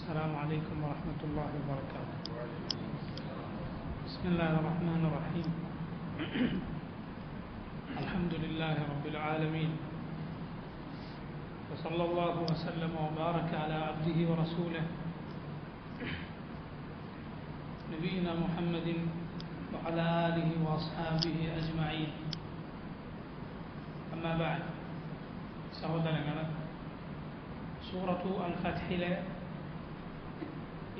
السلام عليكم ورحمة الله وبركاته. بسم الله الرحمن الرحيم. الحمد لله رب العالمين، وصلى الله وسلم وبارك على عبده ورسوله نبينا محمد وعلى آله وأصحابه أجمعين. أما بعد، സഹോദരങ്ങളെ, സൂറത്തു അൽ ഫത്ഹിലെ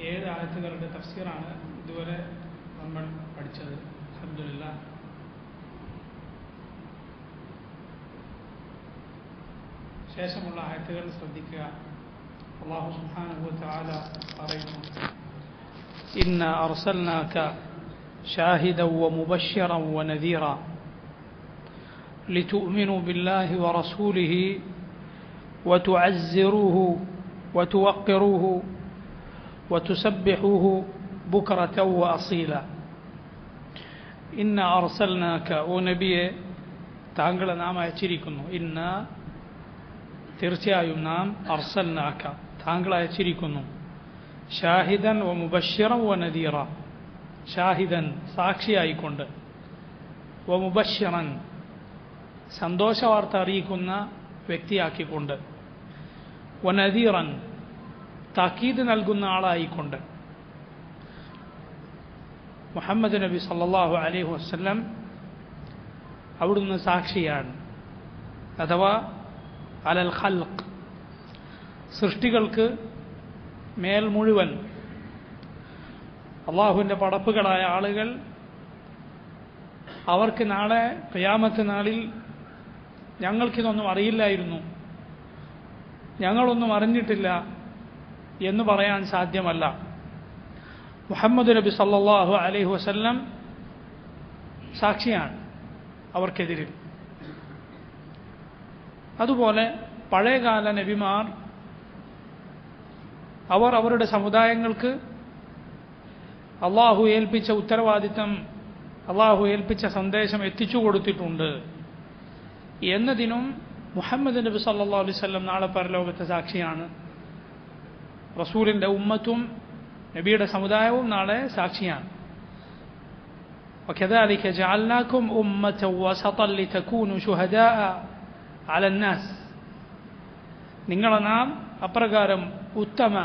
7 ആയത്തുകളുടെ തഫ്സീറാണ് ഇതുവരെ നമ്മൾ പഠിച്ചത്. അൽഹംദുലില്ലാഹ്. ശേഷമുള്ള ആയത്തുകൾ ശ്രദ്ധിക്കുക. അല്ലാഹു സുബ്ഹാനഹു വ തആല പറയുന്നു: ഇന്നാ അർസൽനാക ഷാഹിദൻ വ മുബശ്ശിറൻ വ നദീറ لتؤمنوا بالله ورسوله وتعزروه وتوقروه وتسبحوه بكرة وأصيلا. إنا أرسلناك ونبيه താങ്കളെ നാം അയച്ചിരിക്കുന്നു. ഇന്ന തീർച്ചയായും നാം അർസൽനാക താങ്കളെ അയച്ചിരിക്കുന്നു. ഷാഹിദൻ വ മുബശ്ശിറൻ വ നദീറ, ഷാഹിദൻ സാക്ഷിയായിക്കൊണ്ട്, വ മുബശ്ശിറൻ സന്തോഷവാർത്ത അറിയിക്കുന്ന വ്യക്തിയാക്കിക്കൊണ്ട്, വ നദീറൻ താക്കീത് നൽകുന്ന ആളായിക്കൊണ്ട്. മുഹമ്മദ് നബി സല്ലല്ലാഹു അലൈഹി വസല്ലം അവിടുന്ന് സാക്ഷിയാണ്. അഥവാ അലൽ ഖൽഖ്, സൃഷ്ടികൾക്ക് മേൽ മുഴുവൻ അള്ളാഹുവിൻ്റെ പടപ്പുകളായ ആളുകൾ അവർക്ക് നാളെ ഖിയാമത്ത് നാളിൽ ഞങ്ങൾക്കിതൊന്നും അറിയില്ലായിരുന്നു, ഞങ്ങളൊന്നും അറിഞ്ഞിട്ടില്ല എന്ന് പറയാൻ സാധ്യമല്ല. മുഹമ്മദ് നബി സല്ലല്ലാഹു അലൈഹി വസല്ലം സാക്ഷിയാണ് അവർക്കെതിരിൽ. അതുപോലെ പഴയകാല നബിമാർ അവർ അവരുടെ സമുദായങ്ങൾക്ക് അള്ളാഹു ഏൽപ്പിച്ച ഉത്തരവാദിത്തം, അള്ളാഹു ഏൽപ്പിച്ച സന്ദേശം എത്തിച്ചു കൊടുത്തിട്ടുണ്ട് എന്നതിനും മുഹമ്മദ് നബി സല്ലല്ലാഹു അലൈഹി വസല്ലം നാളെ പരലോകത്തെ സാക്ഷിയാണ്. റസൂലിൻ്റെ ഉമ്മത്തും നബിയുടെ സമുദായവും നാളെ സാക്ഷിയാണ്. وكذلك جعلناكم أمة وسطا لتكونوا شهداء على الناس. നിങ്ങളെ നാം അപ്രകാരം ഉത്തമ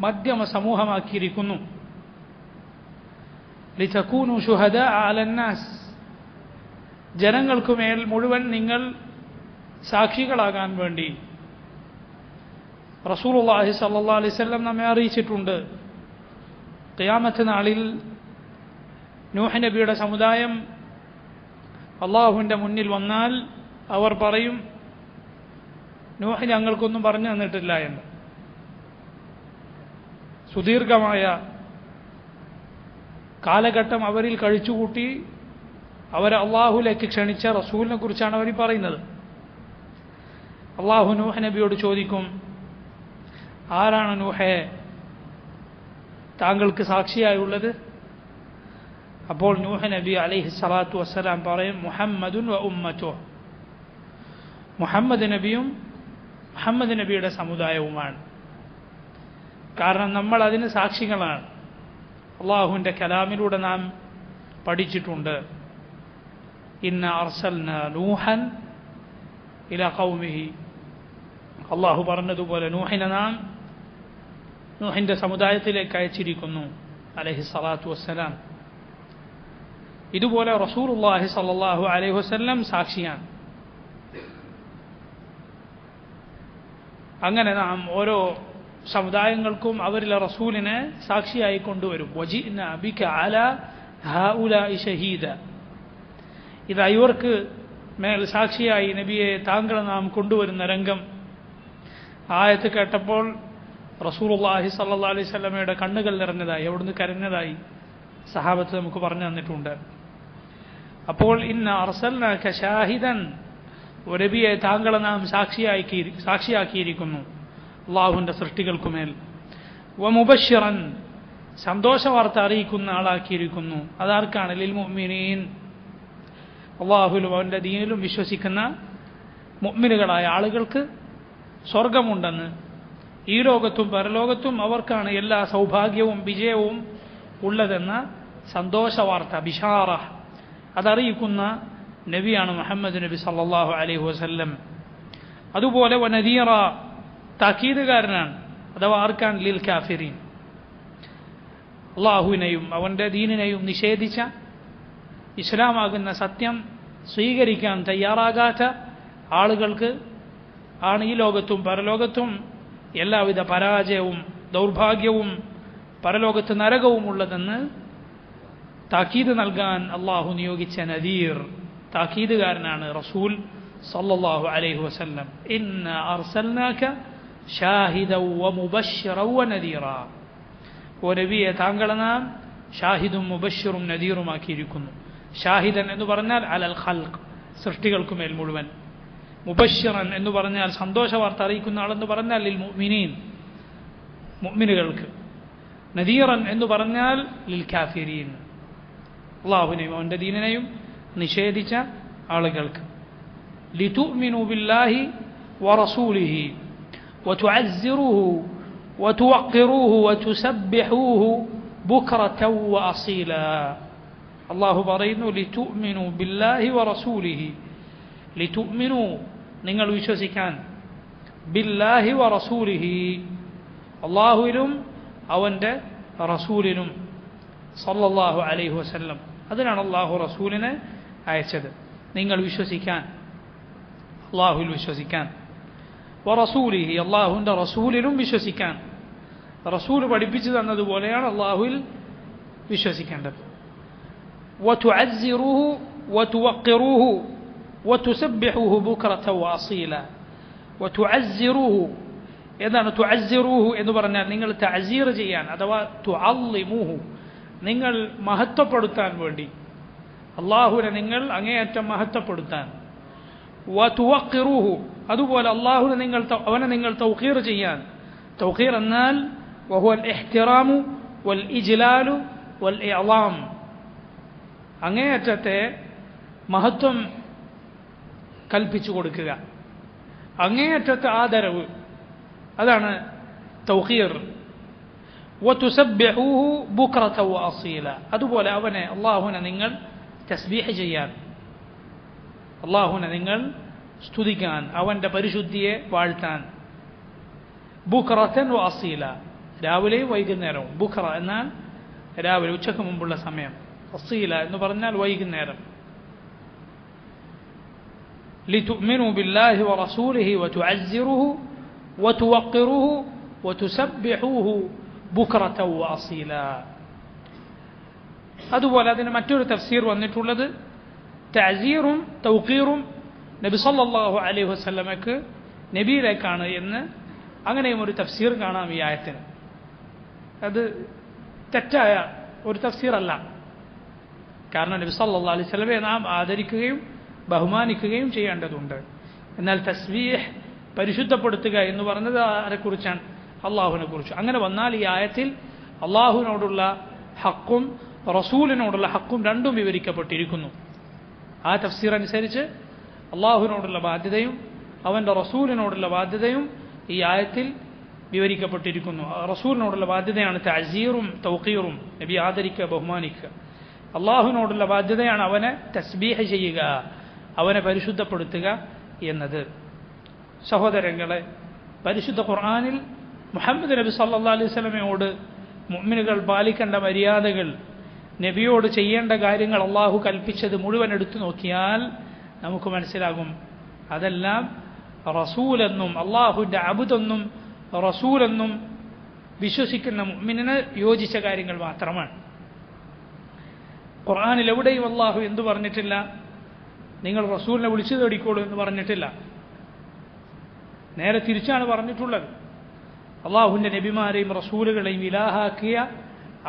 മധ്യമ സമൂഹമാക്കിയിരിക്കുന്നു. لتكونوا شهداء على الناس, ജനങ്ങൾക്കുമേൽ മുഴുവൻ നിങ്ങൾ സാക്ഷികളാകാൻ വേണ്ടി റസൂലുള്ളാഹി സ്വല്ലല്ലാഹു അലൈഹി വസല്ലം നമ്മെ അറിയിച്ചിട്ടുണ്ട്. ഖിയാമത്ത് നാളിൽ നൂഹ് നബിയുടെ സമുദായം അള്ളാഹുവിൻ്റെ മുന്നിൽ വന്നാൽ അവർ പറയും, നൂഹ് ഞങ്ങൾക്കൊന്നും പറഞ്ഞു തന്നിട്ടില്ല എന്ന്. സുദീർഘമായ കാലഘട്ടം അവരിൽ കഴിച്ചുകൂട്ടി അവരെ അള്ളാഹുലേക്ക് ക്ഷണിച്ച റസൂലിനെ കുറിച്ചാണ് അവർ പറയുന്നത്. അള്ളാഹു നൂഹ് നബിയോട് ചോദിക്കും, ആരാണ് നൂഹേ താങ്കൾക്ക് സാക്ഷിയായുള്ളത്? അപ്പോൾ നൂഹ് നബി അലൈഹി സ്വലാത്തു വസ്സലാം പറയും, മുഹമ്മദുൻ വ ഉമ്മത്തുഹു, മുഹമ്മദ് നബിയും മുഹമ്മദ് നബിയുടെ സമുദായവുമാണ്. കാരണം നമ്മൾ അതിന് സാക്ഷികളാണ്. അള്ളാഹുവിൻ്റെ കലാമിലൂടെ നാം പഠിച്ചിട്ടുണ്ട്. ഇന്ന അർസൽനാ നൂഹൻ ഇലാ ഖൗമിഹി, അള്ളാഹു പറഞ്ഞതുപോലെ നൂഹിനെ നാം നൂഹിൻ്റെ സമുദായത്തിലേക്ക് അയച്ചിരിക്കുന്നു അലൈഹി സ്വലാത്തു വസ്സലാം. ഇതുപോലെ റസൂലുള്ളാഹി സ്വല്ലല്ലാഹു അലൈഹി വസല്ലം സാക്ഷിയാണ്. അങ്ങനെ നാം ഓരോ സമുദായങ്ങൾക്കും അവരിലെ റസൂലിനെ സാക്ഷിയായി കൊണ്ടുവരും. വജിഅ്നാ ബിക അലാ ഹൗലാഇ ഷഹീദ, ഇത് ഇവർക്ക് മേൽ സാക്ഷിയായി നബിയെ താങ്കളെ നാം കൊണ്ടുവരുന്ന രംഗം ആയത്ത് കേട്ടപ്പോൾ റസൂലുള്ളാഹി സ്വല്ലല്ലാഹു അലൈഹി വസല്ലമയുടെ കണ്ണുകൾ നിറഞ്ഞതായി, അവിടുന്ന് കരഞ്ഞതായി സഹാബത്ത് നമുക്ക് പറഞ്ഞു തന്നിട്ടുണ്ട്. അപ്പോൾ ഇന്ന അർസൽനാക ഷാഹിദൻ, നബിയെ താങ്കളെ നാം സാക്ഷിയാക്കിയിരിക്കുന്നു അള്ളാഹുവിൻ്റെ സൃഷ്ടികൾക്കുമേൽ, വ മുബശ്ശിറൻ സന്തോഷവാർത്ത അറിയിക്കുന്ന ആളാക്കിയിരിക്കുന്നു. അതാർക്കാണ്? ലിൽ മുഅ്മിനീൻ, അള്ളാഹുലും അവൻ്റെ ദീനിലും വിശ്വസിക്കുന്ന മുഅ്മിനുകളായ ആളുകൾക്ക് സ്വർഗമുണ്ടെന്ന് ഈ ലോകത്തും പരലോകത്തും അവർക്കാണ് എല്ലാ സൗഭാഗ്യവും വിജയവും ഉള്ളതെന്ന സന്തോഷവാർത്ത, ബിഷാറ, അതറിയിക്കുന്ന നബിയാണ് മുഹമ്മദ് നബി സല്ലല്ലാഹു അലൈഹി വസല്ലം. അതുപോലെ വനദീറ, താക്കീതുകാരനാണ്. അഥവാ ആർക്കാൻ? ലിൽ കാഫിരീൻ, അള്ളാഹുവിനെയും അവൻ്റെ ദീനിനെയും നിഷേധിച്ച, ഇസ്ലാമാകുന്ന സത്യം സ്വീകരിക്കാൻ തയ്യാറാകാത്ത ആളുകൾക്ക് ആണ് ഈ ലോകത്തും പരലോകത്തും എല്ലാവിധ പരാജയവും ദൗർഭാഗ്യവും പരലോകത്ത് നരകവും ഉള്ളതെന്ന് താക്കീത് നൽകാൻ അള്ളാഹു നിയോഗിച്ച നദീർ, താക്കീതുകാരനാണ് റസൂൽ സല്ലല്ലാഹു അലൈഹി വസല്ലം. ഇന്ന അർസൽനാക ഷാഹിദൻ വമുബശ്ശിറൻ വനദീറ. ഓ നബിയെ, താങ്കളെ നാം ഷാഹിദും മുബശ്ശിറും നദീറുമാക്കിയിരിക്കുന്നു. ഷാഹിദൻ എന്ന് പറഞ്ഞാൽ അലൽ ഖൽഖ്, സൃഷ്ടികൾക്കുമേൽ മുഴുവൻ. മുബശ്ശിറൻ എന്ന് പറഞ്ഞാൽ സന്തോഷ വാർത്ത അറിയിക്കുന്ന ആളെന്ന് പറഞ്ഞാൽ ലിൽ മുഅ്മിനീൻ, മുഅ്മിനുകൾക്ക്. നദീറൻ എന്ന് പറഞ്ഞാൽ ലിൽ കാഫിരീൻ, അള്ളാഹുവിനെയും അവൻ്റെ ദീനിനെയും നിഷേധിച്ച ആളുകൾക്ക്. ലിതുഅ്മിനു ബില്ലാഹി വറസൂലിഹി വതുഅസ്സിറുഹു വതുവഖിറുഹു വതുസബ്ബിഹൂഹു ബുക്റതൻ വഅസീല. അള്ളാഹു പറയുന്നു ലിതുഅ്മിനു ബില്ലാഹി വറസൂലിഹി, ലിതുഅ്മിനു നിങ്ങൾ വിശ്വസിക്കാൻ, ബില്ലാഹി വറസൂലിഹി അള്ളാഹുവിലും അവൻ്റെ റസൂലിനും സല്ലല്ലാഹു അലൈഹി വസല്ലം. അതിനാണ് അള്ളാഹു റസൂലിനെ അയച്ചത്. നിങ്ങൾ വിശ്വസിക്കാൻ, അള്ളാഹുവിൽ വിശ്വസിക്കാൻ. വറസൂലിഹി അള്ളാഹുവിൻ്റെ റസൂലിലും വിശ്വസിക്കാൻ. റസൂൽ പഠിപ്പിച്ചു തന്നതുപോലെയാണ് അള്ളാഹുവിൽ വിശ്വസിക്കേണ്ടത്. വതുഅസ്സിറുഹു വതുവഖിറുഹു വതുസബ്ബിഹൂഹു ബുക്റതൻ വഅസീല. വതുഅസ്സിറുഹു എന്താണ്? തുഅസ്സിറുഹു എന്ന് പറഞ്ഞാൽ നിങ്ങൾ തഅസീർ ചെയ്യാൻ, അഥവാ തുഅള്ളിമുഹു നിങ്ങൾ മഹത്വപ്പെടുത്താൻ വേണ്ടി, അള്ളാഹുവിനെ നിങ്ങൾ അങ്ങേയറ്റം മഹത്വപ്പെടുത്താൻ. വതുവഖിറുഹു അതുപോലെ അവനെ നിങ്ങൾ തൗഖീർ ചെയ്യാൻ. തൗഖീർ എന്നാൽ വഹുവൽ ഇഹ്തിറാമു വൽ ഇജ്ലാലു വൽ ഇഅ്ലാം, അങ്ങേയറ്റത്തെ മഹത്വം കൽപ്പിച്ചു കൊടുക്കുക, അങ്ങേയറ്റത്തെ ആദരവ്, അതാണ് തൗഖീർ. വതുസബ്ബിഹൂഹു ബുക്റതൻ വഅസീല അതുപോലെ അവനെ അള്ളാഹുവിനെ നിങ്ങൾ തസ്ബീഹ് ചെയ്യാൻ, അള്ളാഹുവിനെ നിങ്ങൾ സ്തുതിക്കാൻ, അവൻ്റെ പരിശുദ്ധിയെ വാഴ്ത്താൻ. ബുക്റതൻ വഅസീല രാവിലെയും വൈകുന്നേരവും. ബുക്റ എന്നാൽ രാവിലെ, ഉച്ചക്ക് മുമ്പുള്ള സമയം. അസീല എന്ന് പറഞ്ഞാൽ വൈകുന്നേരം. ലിതുഅ്മിനു ബില്ലാഹി വറസൂലിഹി വതുഅസ്സിറുഹു വതുവഖിറുഹു വതുസബ്ബിഹൂഹു ബുക്റതൻ വഅസീല. അതുപോലെ അതിന് മറ്റൊരു തഫ്സീർ വന്നിട്ടുള്ളത് തഅസീറും തൗഖീറും നബി സല്ലല്ലാഹു അലൈഹി വസല്ലമക്ക് നബിയിലേക്കാണ് എന്ന്, അങ്ങനെയും ഒരു തഫ്സീർ കാണാം ഈ ആയത്തിന്. അത് തെറ്റായ ഒരു തഫ്സീറല്ല. കാരണം നബി സല്ലല്ലാഹു അലൈഹി വസല്ലമയെ നാം ആദരിക്കുകയും ബഹുമാനിക്കുകയും ചെയ്യേണ്ടതുണ്ട്. എന്നാൽ തസ്ബീഹ് പരിശുദ്ധപ്പെടുത്തുക എന്ന് പറഞ്ഞത് ആരെക്കുറിച്ചാണ്? അള്ളാഹുവിനെ കുറിച്ച്. അങ്ങനെ വന്നാൽ ഈ ആയത്തിൽ അള്ളാഹുവിനോടുള്ള ഹക്കും റസൂലിനോടുള്ള ഹക്കും രണ്ടും വിവരിക്കപ്പെട്ടിരിക്കുന്നു. ആ തഫ്സീർ അനുസരിച്ച് അള്ളാഹുവിനോടുള്ള ബാധ്യതയും അവൻ്റെ റസൂലിനോടുള്ള ബാധ്യതയും ഈ ആയത്തിൽ വിവരിക്കപ്പെട്ടിരിക്കുന്നു. റസൂലിനോടുള്ള ബാധ്യതയാണ് തഅസീറും തൗഖീറും, നബി ആദരിക്കുക ബഹുമാനിക്കുക. അള്ളാഹുവിനോടുള്ള ബാധ്യതയാണ് അവനെ തസ്ബീഹ് ചെയ്യുക, അവനെ പരിശുദ്ധപ്പെടുത്തുക എന്നത്. സഹോദരങ്ങളെ, പരിശുദ്ധ ഖുർആനിൽ മുഹമ്മദ് നബി സല്ലല്ലാഹു അലൈഹി വസല്ലമയോട് മുഅ്മിനുകൾ പാലിക്കേണ്ട മര്യാദകൾ, നബിയോട് ചെയ്യേണ്ട കാര്യങ്ങൾ അള്ളാഹു കൽപ്പിച്ചത് മുഴുവൻ എടുത്തു നോക്കിയാൽ നമുക്ക് മനസ്സിലാകും അതെല്ലാം റസൂലെന്നും അള്ളാഹുവിൻ്റെ അബ്ദെന്നും റസൂലെന്നും വിശ്വസിക്കുന്ന മുഅ്മിനിന് യോജിച്ച കാര്യങ്ങൾ മാത്രമാണ്. ഖുർആനിൽ എവിടെയും അള്ളാഹു എന്തു പറഞ്ഞിട്ടില്ല? നിങ്ങൾ റസൂലിനെ വിളിച്ചു തേടിക്കോളൂ എന്ന് പറഞ്ഞിട്ടില്ല. നേരെ തിരിച്ചാണ് പറഞ്ഞിട്ടുള്ളത്. അള്ളാഹുവിൻ്റെ നബിമാരെയും റസൂലുകളെയും ഇലാഹാക്കിയ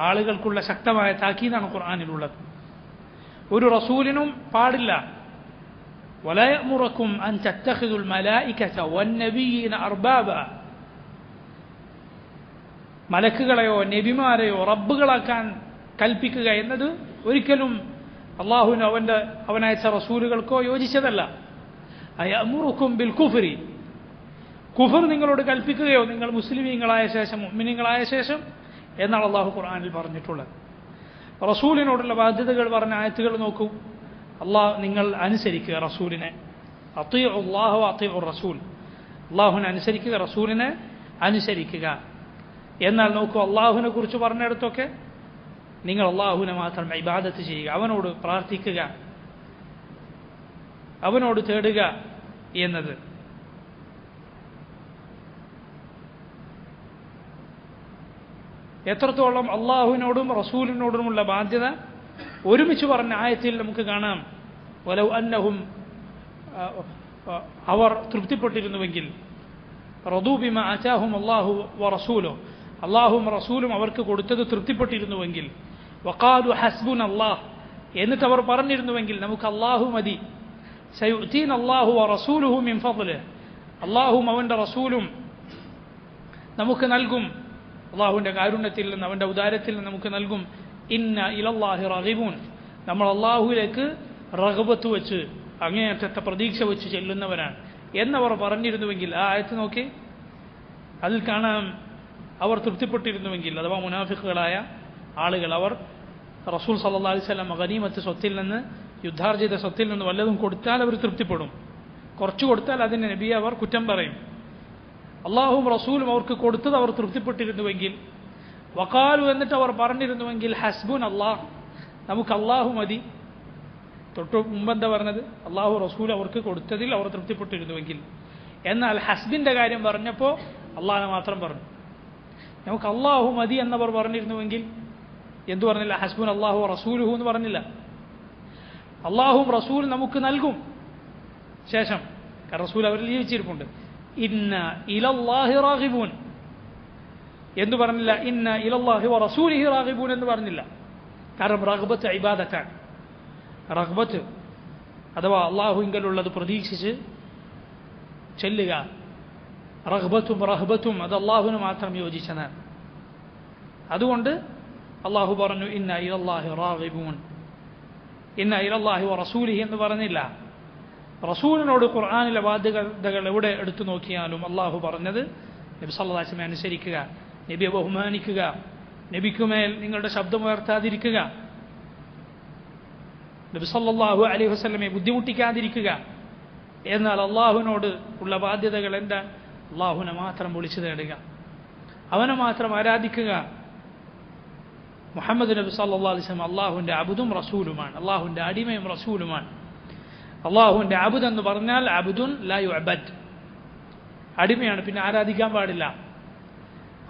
ആളുകൾക്കുള്ള ശക്തമായ താക്കീതാണ് ഖുർആനിലുള്ളത്. ഒരു റസൂലിനും പാടില്ല വലാ യഅ്മുറകും അൻ തത്തഖിദുൽ മലായികത വന്നബിയ്യീന അർബാബ, മലക്കുകളെയോ നബിമാരെയോ റബ്ബുകളാക്കാൻ കൽപ്പിക്കുക എന്നത് ഒരിക്കലും അള്ളാഹുവിന് അവനയച്ച റസൂലുകൾക്കോ യോജിച്ചതല്ല. അയഅ്മുറുക്കും ബിൽ കുഫ്രി, കുഫർ നിങ്ങളോട് കൽപ്പിക്കുകയോ നിങ്ങൾ മുസ്ലിമീങ്ങളായ ശേഷം മുഅ്മിനീങ്ങളായ ശേഷം എന്നാണ് അള്ളാഹു ഖുർആനിൽ പറഞ്ഞിട്ടുള്ളത്. റസൂലിനോടുള്ള ബാധ്യതകൾ പറഞ്ഞ ആയത്തുകൾ നോക്കൂ. നിങ്ങൾ അനുസരിക്കുക റസൂലിനെ. അത്തീഉ അല്ലാഹ വ അത്തീഉ റസൂൽ. അള്ളാഹുവിനെ അനുസരിക്കുക, റസൂലിനെ അനുസരിക്കുക. എന്നാൽ നോക്കൂ, അള്ളാഹുവിനെ കുറിച്ച് പറഞ്ഞിടത്തൊക്കെ നിങ്ങൾ അള്ളാഹുവിനെ മാത്രം ഇബാദത്ത് ചെയ്യുക, അവനോട് പ്രാർത്ഥിക്കുക, അവനോട് തേടുക എന്നത്. എത്രത്തോളം അള്ളാഹുവിനോടും റസൂലിനോടുമുള്ള ബാധ്യത ഒരുമിച്ച് പറഞ്ഞ ആയത്തിൽ നമുക്ക് കാണാം. വലൗ അന്നഹും, അവർ തൃപ്തിപ്പെട്ടിരുന്നുവെങ്കിൽ, റദൂ ബിമാ ആതാഹും അല്ലാഹു വറസൂലു, അള്ളാഹും റസൂലും അവർക്ക് കൊടുത്തത് തൃപ്തിപ്പെട്ടിരുന്നുവെങ്കിൽ, വഖാലു ഹസ്ബുന അല്ലാഹ്, എന്നിട്ട് അവർ പറഞ്ഞിരുന്നുവെങ്കിൽ നമുക്ക് അള്ളാഹു മതി, സയുഅ്തീന അല്ലാഹു വറസൂലുഹു മിൻ ഫദ്ലിഹി, അള്ളാഹും അവൻ്റെ റസൂലും നമുക്ക് നൽകും, അള്ളാഹുവിൻ്റെ കാരുണ്യത്തിൽ നിന്ന് അവൻ്റെ ഉദാരത്തിൽ നിന്ന് നമുക്ക് നൽകും. ഇന്ന ഇലല്ലാഹി റാഗിബൂൻ, നമ്മൾ അള്ളാഹുവിലേക്ക് റഗ്ബത്ത് വെച്ച് അങ്ങേയറ്റത്തെ പ്രതീക്ഷ വെച്ച് ചെല്ലുന്നവരാണ് എന്നവർ പറഞ്ഞിരുന്നുവെങ്കിൽ, ആ ആയത്ത് നോക്കി, അതിൽ കാണാം അവർ തൃപ്തിപ്പെട്ടിരുന്നുവെങ്കിൽ, അഥവാ മുനാഫിഖുകളായ ആളുകൾ, അവർ റസൂൽ സല്ലല്ലാഹു അലൈഹി വസല്ലം ഗനീമത്ത് സ്വത്തിൽ നിന്ന്, യുദ്ധാർജിത സ്വത്തിൽ നിന്ന് വല്ലതും കൊടുത്താൽ അവർ തൃപ്തിപ്പെടും. കുറച്ച് കൊടുത്താൽ അതിന് നബിയെ അവർ കുറ്റം പറയും. അള്ളാഹും റസൂലും അവർക്ക് കൊടുത്തത് അവർ തൃപ്തിപ്പെട്ടിരുന്നുവെങ്കിൽ, വഖാലു, എന്നിട്ട് അവർ പറഞ്ഞിരുന്നുവെങ്കിൽ, ഹസ്ബുൻ അല്ലാഹ്, നമുക്ക് അള്ളാഹു മതി. തൊട്ട് മുമ്പെന്താ പറഞ്ഞത്? അള്ളാഹു റസൂൽ അവർക്ക് കൊടുത്തതിൽ അവർ തൃപ്തിപ്പെട്ടിരുന്നുവെങ്കിൽ. എന്നാൽ ഹസ്ബിൻ്റെ കാര്യം പറഞ്ഞപ്പോൾ അള്ളാഹിനെ മാത്രം പറഞ്ഞു. നമുക്ക് അള്ളാഹു മതി എന്നവർ പറഞ്ഞിരുന്നുവെങ്കിൽ എന്തു പറഞ്ഞില്ല? ഹസ്ബുൻ അള്ളാഹു റസൂലുഹു എന്ന് പറഞ്ഞില്ല. അള്ളാഹും റസൂൽ നമുക്ക് നൽകും ശേഷം, കാരണം റസൂൽ അവരിൽ ജീവിച്ചിരിപ്പുണ്ട്. ഇന്ന ഇലല്ലാഹി റാഗിബൂൻ എന്ന് പറഞ്ഞില്ല, ഇന്ന ഇലല്ലാഹി വ റസൂലിഹി റാഗിബൂൻ എന്ന് പറഞ്ഞില്ല. കാരണം റഗ്ബത്ത് ഇബാദത്താണ്. റഗ്ബത്ത് അഥവാ അള്ളാഹുവിങ്കലുള്ളത് പ്രതീക്ഷിച്ച് ചെല്ലുക. റഗ്ബത്തും റഹ്ബത്തും അത് അള്ളാഹുവിന് മാത്രം യോജിച്ചതാണ്. അതുകൊണ്ട് അള്ളാഹു പറഞ്ഞു ഇന്ന ഇലല്ലാഹി റാഗിബൂൻ, ഇന്ന ഇലല്ലാഹി വ റസൂലിഹി എന്ന് പറഞ്ഞില്ല. റസൂലിനോട് ഖുർആനിലെ ബാധ്യതകൾ എവിടെ എടുത്തു നോക്കിയാലും അള്ളാഹു പറഞ്ഞത് നബി സല്ലല്ലാഹു അലൈഹി വസല്ലം അനുസരിക്കുക, നബിയെ ബഹുമാനിക്കുക, നബിക്കുമേൽ നിങ്ങളുടെ ശബ്ദമുയർത്താതിരിക്കുക, നബി സല്ലല്ലാഹു അലൈഹി വസല്ലമയെ ബുദ്ധിമുട്ടിക്കാതിരിക്കുക. എന്നാൽ അള്ളാഹുവിനോട് ഉള്ള ബാധ്യതകൾ എന്താ? അള്ളാഹുവിനെ മാത്രം വിളിച്ചു തേടുക, അവനെ മാത്രം ആരാധിക്കുക. മുഹമ്മദ് നബി സല്ലല്ലാഹു അലൈഹി വസല്ലം അള്ളാഹുവിൻ്റെ അബ്ദും റസൂലുമാണ്, അള്ളാഹുവിൻ്റെ അടിമയും റസൂലുമാണ്. അള്ളാഹുവിൻ്റെ അബ്ദ് എന്ന് പറഞ്ഞാൽ അബ്ദുൻ ലാ യുഅബദ്, അടിമയാണ്, പിന്നെ ആരാധിക്കാൻ പാടില്ല.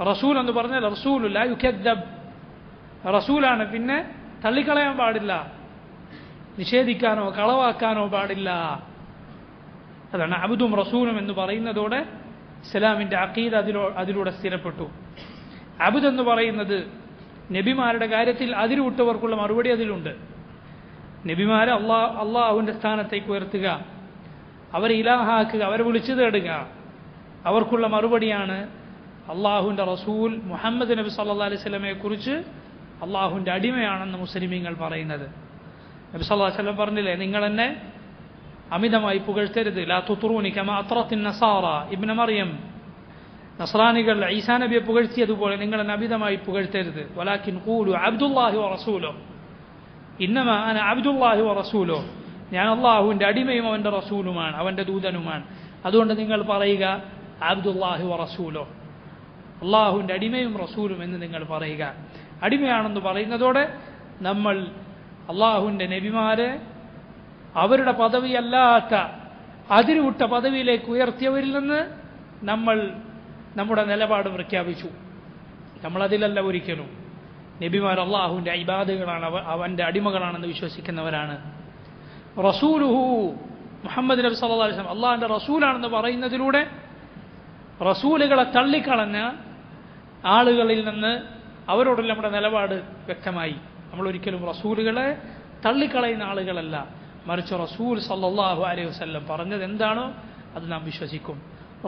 റസൂൽ എന്ന് പറഞ്ഞാൽ റസൂലു ലാ യുകദ്ദബ്, റസൂലാണ്, പിന്നെ തള്ളിക്കളയാൻ പാടില്ല, നിഷേധിക്കാനോ കളവാക്കാനോ പാടില്ല. അതാണ് അബ്ദും റസൂലും എന്ന് പറയുന്നതോടെ ഇസ്ലാമിൻ്റെ അഖീദ അതിലൂടെ സ്ഥിരപ്പെട്ടു. അബ്ദ് എന്ന് പറയുന്നത് നബിമാരുടെ കാര്യത്തിൽ അതിരുവിട്ടവർക്കുള്ള മറുപടി അതിലുണ്ട്. നബിമാരെ അള്ളാഹുവിൻ്റെ സ്ഥാനത്തേക്ക് ഉയർത്തുക, അവരെ ഇലാഹാക്കുക, അവരെ വിളിച്ചു തേടുക. അവർക്കുള്ള മറുപടിയാണ് അള്ളാഹുവിൻ്റെ റസൂൽ മുഹമ്മദ് നബി സല്ലല്ലാഹു അലൈഹി വസല്ലമയെ കുറിച്ച് അള്ളാഹുവിൻ്റെ അടിമയാണെന്ന് മുസ്ലിമീങ്ങൾ പറയുന്നത്. നബി സല്ലല്ലാഹു അലൈഹി വസല്ലം പറഞ്ഞില്ലേ, നിങ്ങൾ എന്നെ അമിതമായി പുകഴ്ത്തരുത്. ലാ തുത്റൂനി കമാ അത്റത്തിൻ നസാറ ഇബ്ന മറിയം, നസ്രാനികൾ ഈസാ നബിയെ പുകഴ്ത്തിയതുപോലെ നിങ്ങൾ എന്നെ അമിതമായി പുകഴ്ത്തരുത്. വലാകിൻ ഖൂലു അബ്ദുല്ലാഹി വ റസൂലു, ഇന്നമാ അന അബ്ദുല്ലാഹി വ റസൂലു, ഞാൻ അള്ളാഹുവിൻ്റെ അടിമയും അവൻ്റെ റസൂലുമാണ്, അവൻ്റെ ദൂതനുമാണ്. അതുകൊണ്ട് നിങ്ങൾ പറയുക അബ്ദുല്ലാഹി വ റസൂലു, അള്ളാഹുവിൻ്റെ അടിമയും റസൂലും എന്ന് നിങ്ങൾ പറയുക. അടിമയാണെന്ന് പറയുന്നതോടെ നമ്മൾ അള്ളാഹുവിൻ്റെ നബിമാരെ അവരുടെ പദവിയല്ലാത്ത അതിരുവിട്ട പദവിയിലേക്ക് ഉയർത്തിയവരിൽ നിന്ന് നമ്മൾ നമ്മുടെ നിലപാട് പ്രഖ്യാപിച്ചു. നമ്മളതിലല്ല ഒരിക്കലും. നബിമാർ അള്ളാഹുവിൻ്റെ ഇബാദുകളാണ്, അവൻ്റെ അടിമകളാണെന്ന് വിശ്വസിക്കുന്നവരാണ്. റസൂലുഹു, മുഹമ്മദ് നബി സല്ലല്ലാഹു അലൈഹി വസല്ലം അള്ളാഹിൻ്റെ റസൂലാണെന്ന് പറയുന്നതിലൂടെ റസൂലുകളെ തള്ളിക്കളഞ്ഞ ആളുകളിൽ നിന്ന് അവരോടുള്ള നമ്മുടെ നിലപാട് വ്യക്തമായി. നമ്മളൊരിക്കലും റസൂലുകളെ തള്ളിക്കളയുന്ന ആളുകളല്ല, മറിച്ച് റസൂൽ സല്ലല്ലാഹു അലൈഹി വസല്ലം പറഞ്ഞത് എന്താണോ അത് നാം വിശ്വസിക്കും,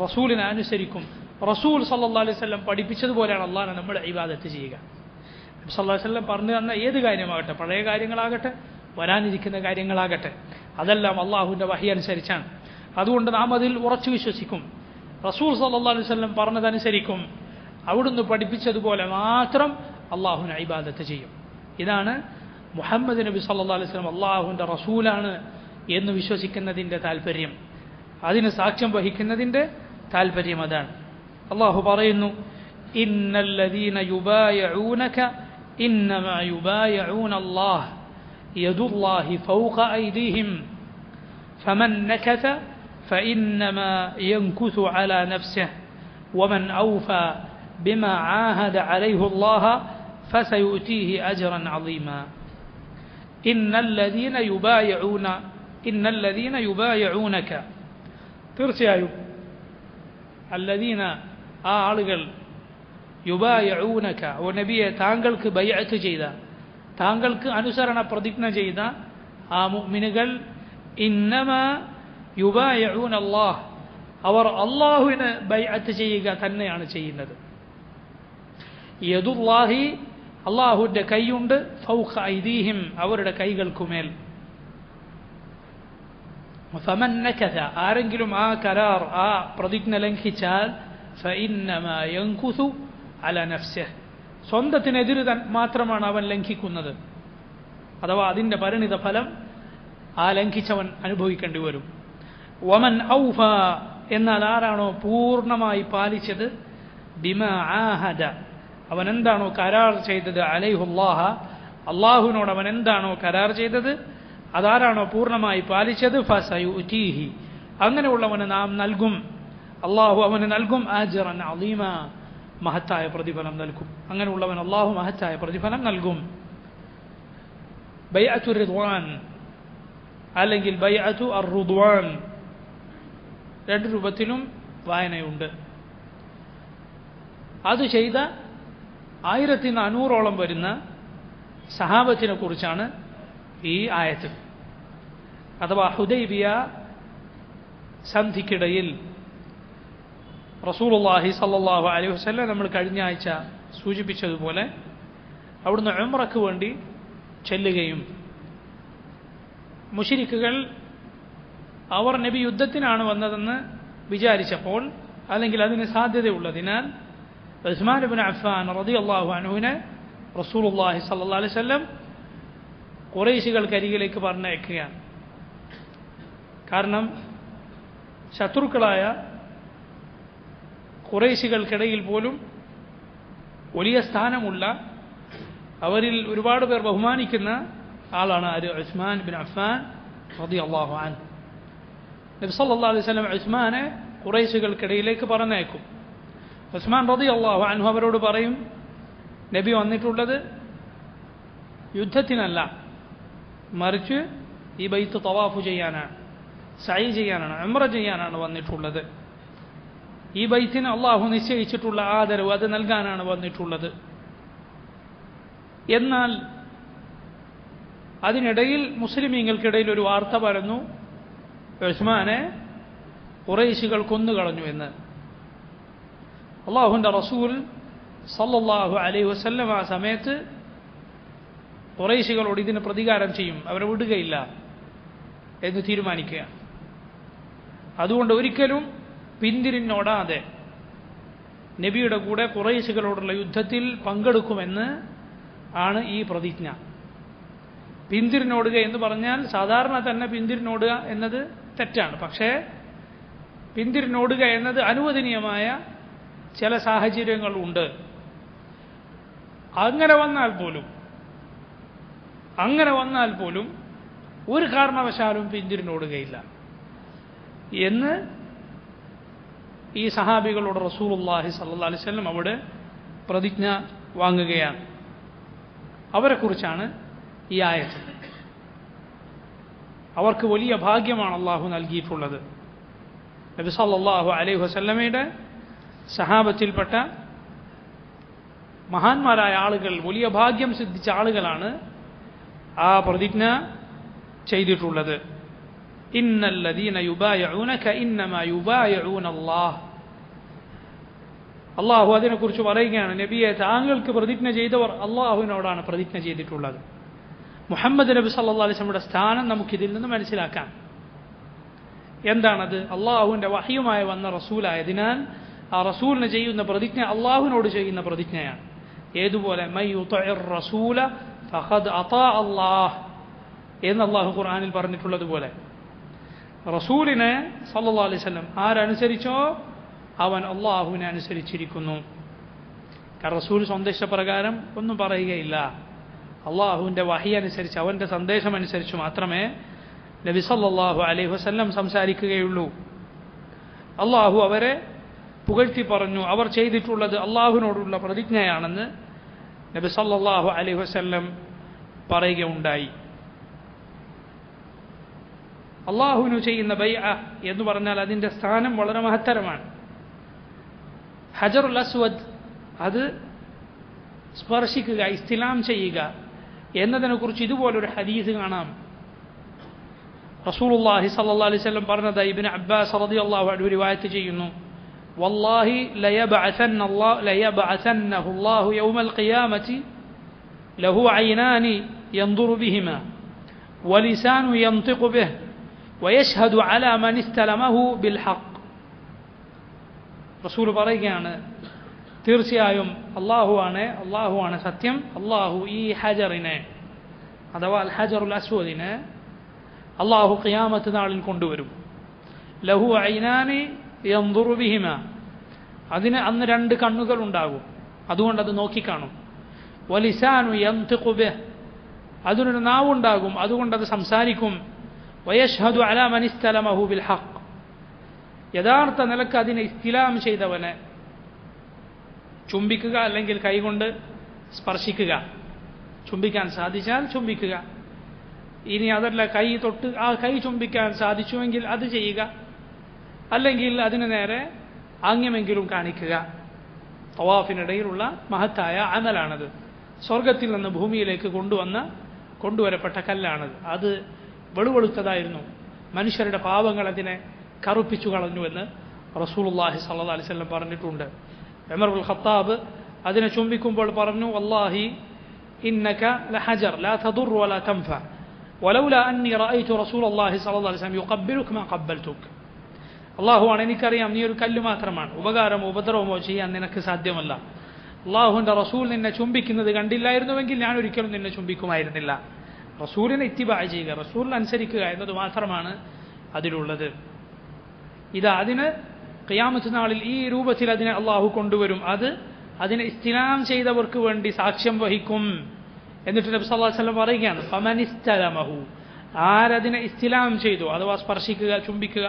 റസൂലിനെ അനുസരിക്കും. റസൂൽ സല്ലല്ലാഹു അലൈഹി വസല്ലം പഠിപ്പിച്ചതുപോലെയാണ് അള്ളാഹിനെ നമ്മൾ ഇബാദത്ത് ചെയ്യുക. നബി സല്ലല്ലാഹു അലൈഹി വസല്ലം പറഞ്ഞു തന്ന ഏത് കാര്യമാകട്ടെ, പഴയ കാര്യങ്ങളാകട്ടെ വരാനിരിക്കുന്ന കാര്യങ്ങളാകട്ടെ, അതെല്ലാം അള്ളാഹുവിൻ്റെ വഹി അനുസരിച്ചാണ്. അതുകൊണ്ട് നാം അതിൽ ഉറച്ചു വിശ്വസിക്കും. റസൂൽ സല്ലല്ലാഹു അലൈഹി വസല്ലം പറഞ്ഞതനുസരിക്കും, അവിടുന്ന് പഠിപ്പിച്ചതുപോലെ മാത്രം അള്ളാഹുവിനെ ഇബാദത്ത് ചെയ്യും. ഇതാണ് മുഹമ്മദ് നബി സല്ലല്ലാഹു അലൈഹി വസല്ലം അള്ളാഹുവിൻ്റെ റസൂലാണ് എന്ന് വിശ്വസിക്കുന്നതിൻ്റെ താല്പര്യം, അതിന് സാക്ഷ്യം വഹിക്കുന്നതിൻ്റെ താല്പര്യം അതാണ്. അള്ളാഹു പറയുന്നു, ഇന്നല്ലദീന യുബായിഊനക ഇന്നമാ യുബായിഊന അല്ലാഹ് യദുല്ലാഹി ഫൗഖ ഐദീഹിം ഫമൻ നകത ഫഇന്നമാ യൻകുസു അലാ നഫ്സിഹി വമൻ ഔഫാ ബിമാ ആഹദ അലൈഹി അല്ലാഹ ഫസയുഅതീഹി അജ്റൻ അളീമാ. ഇന്നല്ലദീന യുബായിഊനക, തീർച്ചയായും അല്ലദീന, ആ ആളുകൾ, യുബായിഊനക, ഓ നബിയെ താങ്കൾക്ക് ബൈഅത്ത് ചെയ്ത, താങ്കൾക്ക് അനുസരണ പ്രതിജ്ഞ ചെയ്ത ആ മുഅ്മിനുകൾ, ഇന്നമാ യുബായിഊന അല്ലാഹ്, അവർ അല്ലാഹുവിന് ബൈഅത്ത് ചെയ്യുക തന്നെയാണ് ചെയ്യുന്നത്. യദുല്ലാഹി, അല്ലാഹുവിൻ്റെ കൈയുണ്ട്, ഫൗഖ ഐദീഹിം, അവരുടെ കൈകൾക്കുമേൽ. ഫമൻ നകത, ആരെങ്കിലും ആ കരാർ, ആ പ്രതിജ്ഞ ലംഘിച്ചാൽ, ഫഇന്നമാ യൻകുസു അലാ നഫ്സിഹി, സ്വന്തത്തിനെതിരെ മാത്രമാണ് അവൻ ലംഘിക്കുന്നത്. അഥവാ അതിൻ്റെ പരിണിത ഫലം ആ ലംഘിച്ചവൻ അനുഭവിക്കേണ്ടി വരും. വമൻ ഔഫ, എന്നാൽ ആരാണോ പൂർണ്ണമായി പാലിച്ചത്, ബിമാ ആഹദ, അവൻ എന്താണോ കരാർ ചെയ്തത്, അലൈഹുല്ലാഹ, അള്ളാഹുവിനോട് അവൻ എന്താണോ കരാർ ചെയ്തത്, അതാരാണോ പൂർണ്ണമായി പാലിച്ചത്, ഫസയുഅതീഹി, അങ്ങനെയുള്ളവന് നാം നൽകും, അള്ളാഹു അവന് നൽകും, അജ്റൻ അളീമ, മഹത്തായ പ്രതിഫലം നൽകും. അങ്ങനെയുള്ളവൻ അള്ളാഹു മഹത്തായ പ്രതിഫലം നൽകും. ബൈഅത്തു റിദ്വാൻ അല്ലെങ്കിൽ ബൈഅത്തു അർ-റുദ്വാൻ, രണ്ട് രൂപത്തിലും വായനയുണ്ട്. അത് ചെയ്ത 1400ഓളം വരുന്ന സഹാബത്തിനെ കുറിച്ചാണ് ഈ ആയത്ത്. അഥവാ ഹുദൈബിയ സന്ധിക്കിടയിൽ റസൂലുള്ളാഹി സ്വല്ലല്ലാഹു അലൈഹി വസല്ലം, നമ്മൾ കഴിഞ്ഞ ആഴ്ച സൂചിപ്പിച്ചതുപോലെ, അവിടുന്ന് ഉംറയ്ക്ക് വേണ്ടി ചെല്ലുകയും മുശ്രിക്കുകൾ അവർ നബി യുദ്ധത്തിനാണ് വന്നതെന്ന് വിചാരിച്ചപ്പോൾ, അല്ലെങ്കിൽ അതിന് സാധ്യതയുള്ളതിനാൽ, ഉസ്മാൻ ഇബ്നു അഫ്ഫാൻ റളിയല്ലാഹു അൻഹുവിനെ റസൂലുള്ളാഹി സ്വല്ലല്ലാഹു അലൈഹി വസല്ലം ഖുറൈശികൾക്കരികിലേക്ക് പറഞ്ഞയക്കുകയാണ്. കാരണം ശത്രുക്കളായ ഖുറൈശികൾക്കിടയിൽ പോലും വലിയ സ്ഥാനമുള്ള, അവരിൽ ഒരുപാട് പേർ ബഹുമാനിക്കുന്ന ആളാണ് ഉസ്മാൻ ഇബ്നു അഫ്ഫാൻ റളിയല്ലാഹു അൻഹു. നബി സല്ലല്ലാഹു അലൈഹി വസല്ലം ഉസ്മാനെ ഖുറൈശികൾക്കിടയിലേക്ക് പറഞ്ഞയക്കും. ഉസ്മാൻ റളിയല്ലാഹു അൻഹു അവരോട് പറയും, നബി വന്നിട്ടുള്ളത് യുദ്ധത്തിനല്ല, മറിച്ച് ഈ ബൈത്ത് തവാഫ് ചെയ്യാനാണ്, സഈ ചെയ്യാനാണ്, ഉംറ ചെയ്യാനാണ് വന്നിട്ടുള്ളത്. ഈ ബൈത്തിന് അള്ളാഹു നിശ്ചയിച്ചിട്ടുള്ള ആദരവ് അത് നൽകാനാണ് വന്നിട്ടുള്ളത്. എന്നാൽ അതിനിടയിൽ മുസ്ലിമീങ്ങൾക്കിടയിൽ ഒരു വാർത്ത പരന്നു, ഉസ്മാനെ ഖുറൈശികൾ കൊന്നുകളഞ്ഞു എന്ന്. അള്ളാഹുവിൻ്റെ റസൂൽ സല്ലല്ലാഹു അലൈഹി വസല്ലം ആ സമയത്ത് ഖുറൈശികളോട് ഇതിന് പ്രതികാരം ചെയ്യും, അവരെ വിടുകയില്ല എന്ന് തീരുമാനിക്കുക. അതുകൊണ്ട് ഒരിക്കലും പിന്തിരിഞ്ഞോടാതെ നബിയുടെ കൂടെ ഖുറൈശികളോടുള്ള യുദ്ധത്തിൽ പങ്കെടുക്കുമെന്ന് ആണ് ഈ പ്രതിജ്ഞ. പിന്തിരിഞ്ഞോടുക എന്ന് പറഞ്ഞാൽ സാധാരണ തന്നെ പിന്തിരിഞ്ഞോടുക എന്നത് തെറ്റാണ്. പക്ഷേ പിന്തിരിഞ്ഞോടുക എന്നത് അനുവദനീയമായ ചില സാഹചര്യങ്ങളുണ്ട്. അങ്ങനെ വന്നാൽ പോലും ഒരു കാരണവശാലും പിന്തിരിഞ്ഞോടുകയില്ല എന്ന് ഈ സഹാബികളോട് റസൂലുള്ളാഹി സ്വല്ലല്ലാഹു അലൈഹി വസല്ലം അവിടെ പ്രതിജ്ഞ വാങ്ങുകയാണ്. അവരെക്കുറിച്ചാണ് ഈ ആയത്ത്. അവർക്ക് വലിയ ഭാഗ്യമാണ് അള്ളാഹു നൽകിയിട്ടുള്ളത്. നബി സല്ലല്ലാഹു അലൈഹി വസല്ലമയുടെ സഹാബത്തിൽപ്പെട്ട മഹാന്മാരായ ആളുകൾ, വലിയ ഭാഗ്യം സിദ്ധിച്ച ആളുകളാണ് ആ പ്രതിജ്ഞ ചെയ്തിട്ടുള്ളത്. ഇന്നല്ലദീന യുബായിഊനക ഇന്നമാ യുബായിഊന അല്ലാഹ്. അള്ളാഹു അതിനെക്കുറിച്ച് പറയുകയാണ്, നബിയെ താങ്കൾക്ക് പ്രതിജ്ഞ ചെയ്തവർ അള്ളാഹുവിനോടാണ് പ്രതിജ്ഞ ചെയ്തിട്ടുള്ളത്. മുഹമ്മദ് നബി സല്ലല്ലാഹു അലൈഹി വസല്ലമയുടെ സ്ഥാനം നമുക്കിതിൽ നിന്ന് മനസ്സിലാക്കാം. എന്താണത്? അള്ളാഹുവിൻ്റെ വഹയുമായി വന്ന റസൂലായതിനാൽ ആ റസൂലിന് ചെയ്യുന്ന പ്രതിജ്ഞ അള്ളാഹുവിനോട് ചെയ്യുന്ന പ്രതിജ്ഞയാണ്. ഏതുപോലെ മൻ യുതിഇർ റസൂല ഫഖദ് അതാ അല്ലാഹ് എന്ന് അള്ളാഹു ഖുർആനിൽ പറഞ്ഞിട്ടുള്ളതുപോലെ റസൂലിനെ സല്ലല്ലാഹു അലൈഹി വസല്ലം ആരനുസരിച്ചോ അവൻ അള്ളാഹുവിനെ അനുസരിച്ചിരിക്കുന്നു. കാരണം റസൂൽ സന്ദേശപ്രകാരം ഒന്നും പറയുകയില്ല. അള്ളാഹുവിൻ്റെ വഹി അനുസരിച്ച് അവൻ്റെ സന്ദേശം അനുസരിച്ച് മാത്രമേ നബി സല്ലല്ലാഹു അലൈഹി വസല്ലം സംസാരിക്കുകയുള്ളൂ. അള്ളാഹു അവരെ പുകഴ്ത്തി പറഞ്ഞു. അവർ ചെയ്തിട്ടുള്ളത് അള്ളാഹുവിനോടുള്ള പ്രതിജ്ഞയാണെന്ന് നബി സല്ലല്ലാഹു അലൈഹി വസല്ലം പറയുകയുണ്ടായി. അള്ളാഹുവിനു ചെയ്യുന്ന ബൈഅ എന്ന് പറഞ്ഞാൽ അതിൻ്റെ സ്ഥാനം വളരെ മഹത്തരമാണ്. ഹജറുൽ അസ്വദ് അത് സ്പർശിക്കുക, ഇസ്തിലാം ചെയ്യുക എന്നതിനെക്കുറിച്ച് ഇതുപോലൊരു ഹദീസ് കാണാം. റസൂലുള്ളാഹി സ്വല്ലല്ലാഹു അലൈഹി വസല്ലം പറഞ്ഞത് ഇബ്നു അബ്ബാസ് റളിയല്ലാഹു അൻഹു റിവായത്ത് ചെയ്യുന്നു, വല്ലാഹി ലയബഅസന്നഹു അല്ലാഹു യൗമൽ ഖിയാമത്തി ലഹു ഐനാനി യൻദുറു ബിഹിമാ വലിസാനു യൻതിഖു ബിഹി വയശ്ഹദു അലാ മൻ ഇസ്തലമഹു ബിൽ ഹഖ്. റസൂൽ പറയുകയാണ്, തീർച്ചയായും അള്ളാഹുവാണ് സത്യം. അള്ളാഹു ഈ ഹജറിനെ അഥവാ അൽ ഹജറുൽ അസ്വദിനെ അള്ളാഹു ഖിയാമത്ത് നാളിൽ കൊണ്ടുവരും. ലഹു ഐനാനി യൻദുറു ബിഹിമ, അതിന് അന്ന് രണ്ട് കണ്ണുകൾ ഉണ്ടാകും, അതുകൊണ്ട് അത് നോക്കിക്കാണും. വലിസാനു യൻതിഖു ബിഹ്, അതിനൊരു നാവുണ്ടാകും, അതുകൊണ്ട് അത് സംസാരിക്കും. വയശ്ഹദു അലാ മൻ ഇസ്തലമഹു ബിൽ ഹഖ്, യഥാർത്ഥ നിലക്ക് അതിനെ ഇസ്തിലാം ചെയ്തവനെ ചുംബിക്കുക, അല്ലെങ്കിൽ കൈകൊണ്ട് സ്പർശിക്കുക. ചുംബിക്കാൻ സാധിച്ചാൽ ചുംബിക്കുക. ഇനി അതല്ല കൈ തൊട്ട് ആ കൈ ചുംബിക്കാൻ സാധിച്ചുവെങ്കിൽ അത് ചെയ്യുക, അല്ലെങ്കിൽ അതിന് നേരെ ആംഗ്യമെങ്കിലും കാണിക്കുക. തവാഫിനിടയിലുള്ള മഹത്തായ അമലാണത്. സ്വർഗത്തിൽ നിന്ന് ഭൂമിയിലേക്ക് കൊണ്ടുവരപ്പെട്ട കല്ലാണത്. അത് വെളുവെളുത്തതായിരുന്നു. മനുഷ്യരുടെ പാവങ്ങൾ അതിനെ കറുപ്പിച്ചു കളഞ്ഞുവെന്ന് റസൂലുള്ളാഹി സ്വല്ലല്ലാഹു അലൈഹി വസല്ലം പറഞ്ഞിട്ടുണ്ട്. ഉമർ ഇബ്നുൽ ഖത്താബ് അതിനെ ചുംബിക്കുമ്പോൾ പറഞ്ഞു, വല്ലാഹി ഇന്നക ലഹജർ ലാ തദുർ വലാ തൻഫ വലൗലാ അന്നി റഅയ്തു റസൂലുള്ളാഹി സ്വല്ലല്ലാഹു അലൈഹി വസല്ലം യുഖബ്ബിലുക മാ ഖബ്ബൽതുക. അല്ലാഹുവാണ്, എനിക്കറിയാം നീ ഒരു കല്ല് മാത്രമാണ്, ഉപകാരമോ ഉപദ്രവമോ ചെയ്യാൻ നിനക്ക് സാധ്യമല്ല. അല്ലാഹുവിൻ്റെ റസൂൽ നിന്നെ ചുംബിക്കുന്നത് കണ്ടില്ലായിരുന്നുവെങ്കിൽ ഞാൻ ഒരിക്കലും നിന്നെ ചുംബിക്കുമായിരുന്നില്ല. റസൂലിനെ ഇത്തിബാ ചെയ്യുക, റസൂലിനെ അനുസരിക്കുക എന്നത് മാത്രമാണ് അതിലുള്ളത്. അതിന് ഖിയാമത്ത് നാളിൽ ഈ രൂപത്തിൽ അതിനെ അള്ളാഹു കൊണ്ടുവരും. അതിനെ ഇസ്തിലാം ചെയ്തവർക്ക് വേണ്ടി സാക്ഷ്യം വഹിക്കും. എന്നിട്ട് നബി സല്ലല്ലാഹു അലൈഹി വസല്ലം പറയുകയാണ്, ഫമനിസ്തലമഹു, ആരതിനെ ഇസ്തിലാം ചെയ്തു, അഥവാ സ്പർശിക്കുക, ചുംബിക്കുക,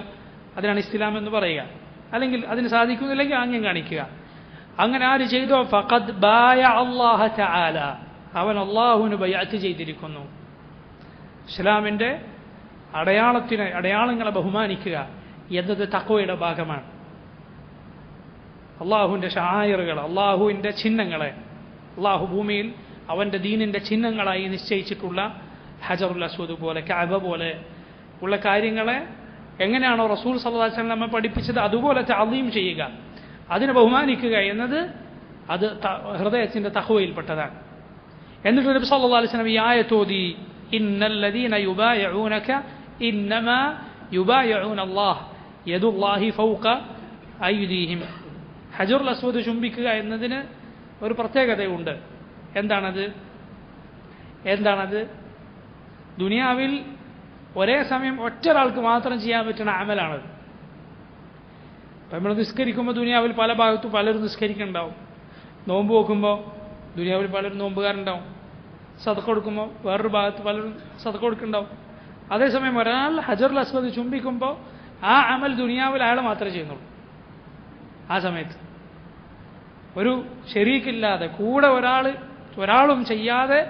അതിനാണ് ഇസ്തിലാം എന്ന് പറയുക. അല്ലെങ്കിൽ അതിന് സാധിക്കുന്നില്ലെങ്കിൽ ആംഗ്യം കാണിക്കുക. അങ്ങനെ ആര് ചെയ്തോ ഫഖദ് ബായ അല്ലാഹ തആല, അവൻ അള്ളാഹുവിന് ബൈഅത്ത് ചെയ്തിരിക്കുന്നു. ഇസ്ലാമിൻ്റെ അടയാളങ്ങളെ ബഹുമാനിക്കുക എന്നത് തഖ്വയുടെ ഭാഗമാണ്. അള്ളാഹുവിൻ്റെ ഷആയിറുകൾ, അള്ളാഹുവിൻ്റെ ചിഹ്നങ്ങളെ, അള്ളാഹു ഭൂമിയിൽ അവൻ്റെ ദീനിൻ്റെ ചിഹ്നങ്ങളായി നിശ്ചയിച്ചിട്ടുള്ള ഹജറുൽ അസ്വദ് പോലെ, കഅബ പോലെ ഉള്ള കാര്യങ്ങളെ എങ്ങനെയാണോ റസൂൽ സല്ലല്ലാഹു അലൈഹി വസല്ലം നമ്മെ പഠിപ്പിച്ചത് അതുപോലെ തഅദീം ചെയ്യുക, അതിനെ ബഹുമാനിക്കുക എന്നത് അത് ഹൃദയത്തിൻ്റെ തഖ്വയിൽപ്പെട്ടതാണ്. എന്നിട്ട് നബി സല്ലല്ലാഹു അലൈഹി വസല്ലം ഈ ആയത്ത് ഓതി, ഇന്നല്ലദീന യുബായിഊനക ഇന്നമാ യുബായിഊന അല്ലാഹ് യദുല്ലാഹി ഫൗക ഐദീഹിം. ഹജറുൽ അസ്വദ് ചുംബിക്കുക എന്നതിന് ഒരു പ്രത്യേകതയുണ്ട്. എന്താണത്? ദുനിയാവിൽ ഒരേ സമയം ഒറ്റൊരാൾക്ക് മാത്രം ചെയ്യാൻ പറ്റുന്ന അമലാണത്. നമ്മൾ നിസ്കരിക്കുമ്പോൾ ദുനിയാവിൽ പല ഭാഗത്തും പലരും നിസ്കരിക്കുന്നുണ്ടാവും. നോമ്പ് നോക്കുമ്പോൾ ദുനിയാവിൽ പലരും നോമ്പുകാരുണ്ടാവും. സദഖ കൊടുക്കുമ്പോൾ വേറൊരു ഭാഗത്ത് പലരും സദഖ കൊടുക്കുന്നുണ്ടാവും. അതേസമയം ഒരാൾ ഹജറുൽ അസ്വദ് ചുംബിക്കുമ്പോൾ ആ അമൽ ദുനിയാവിൽ അയാൾ മാത്രമേ ചെയ്യുന്നുള്ളൂ. ആ സമയത്ത് ഒരു ശരീക്കില്ലാതെ കൂടെ ഒരാളും ചെയ്യാതെ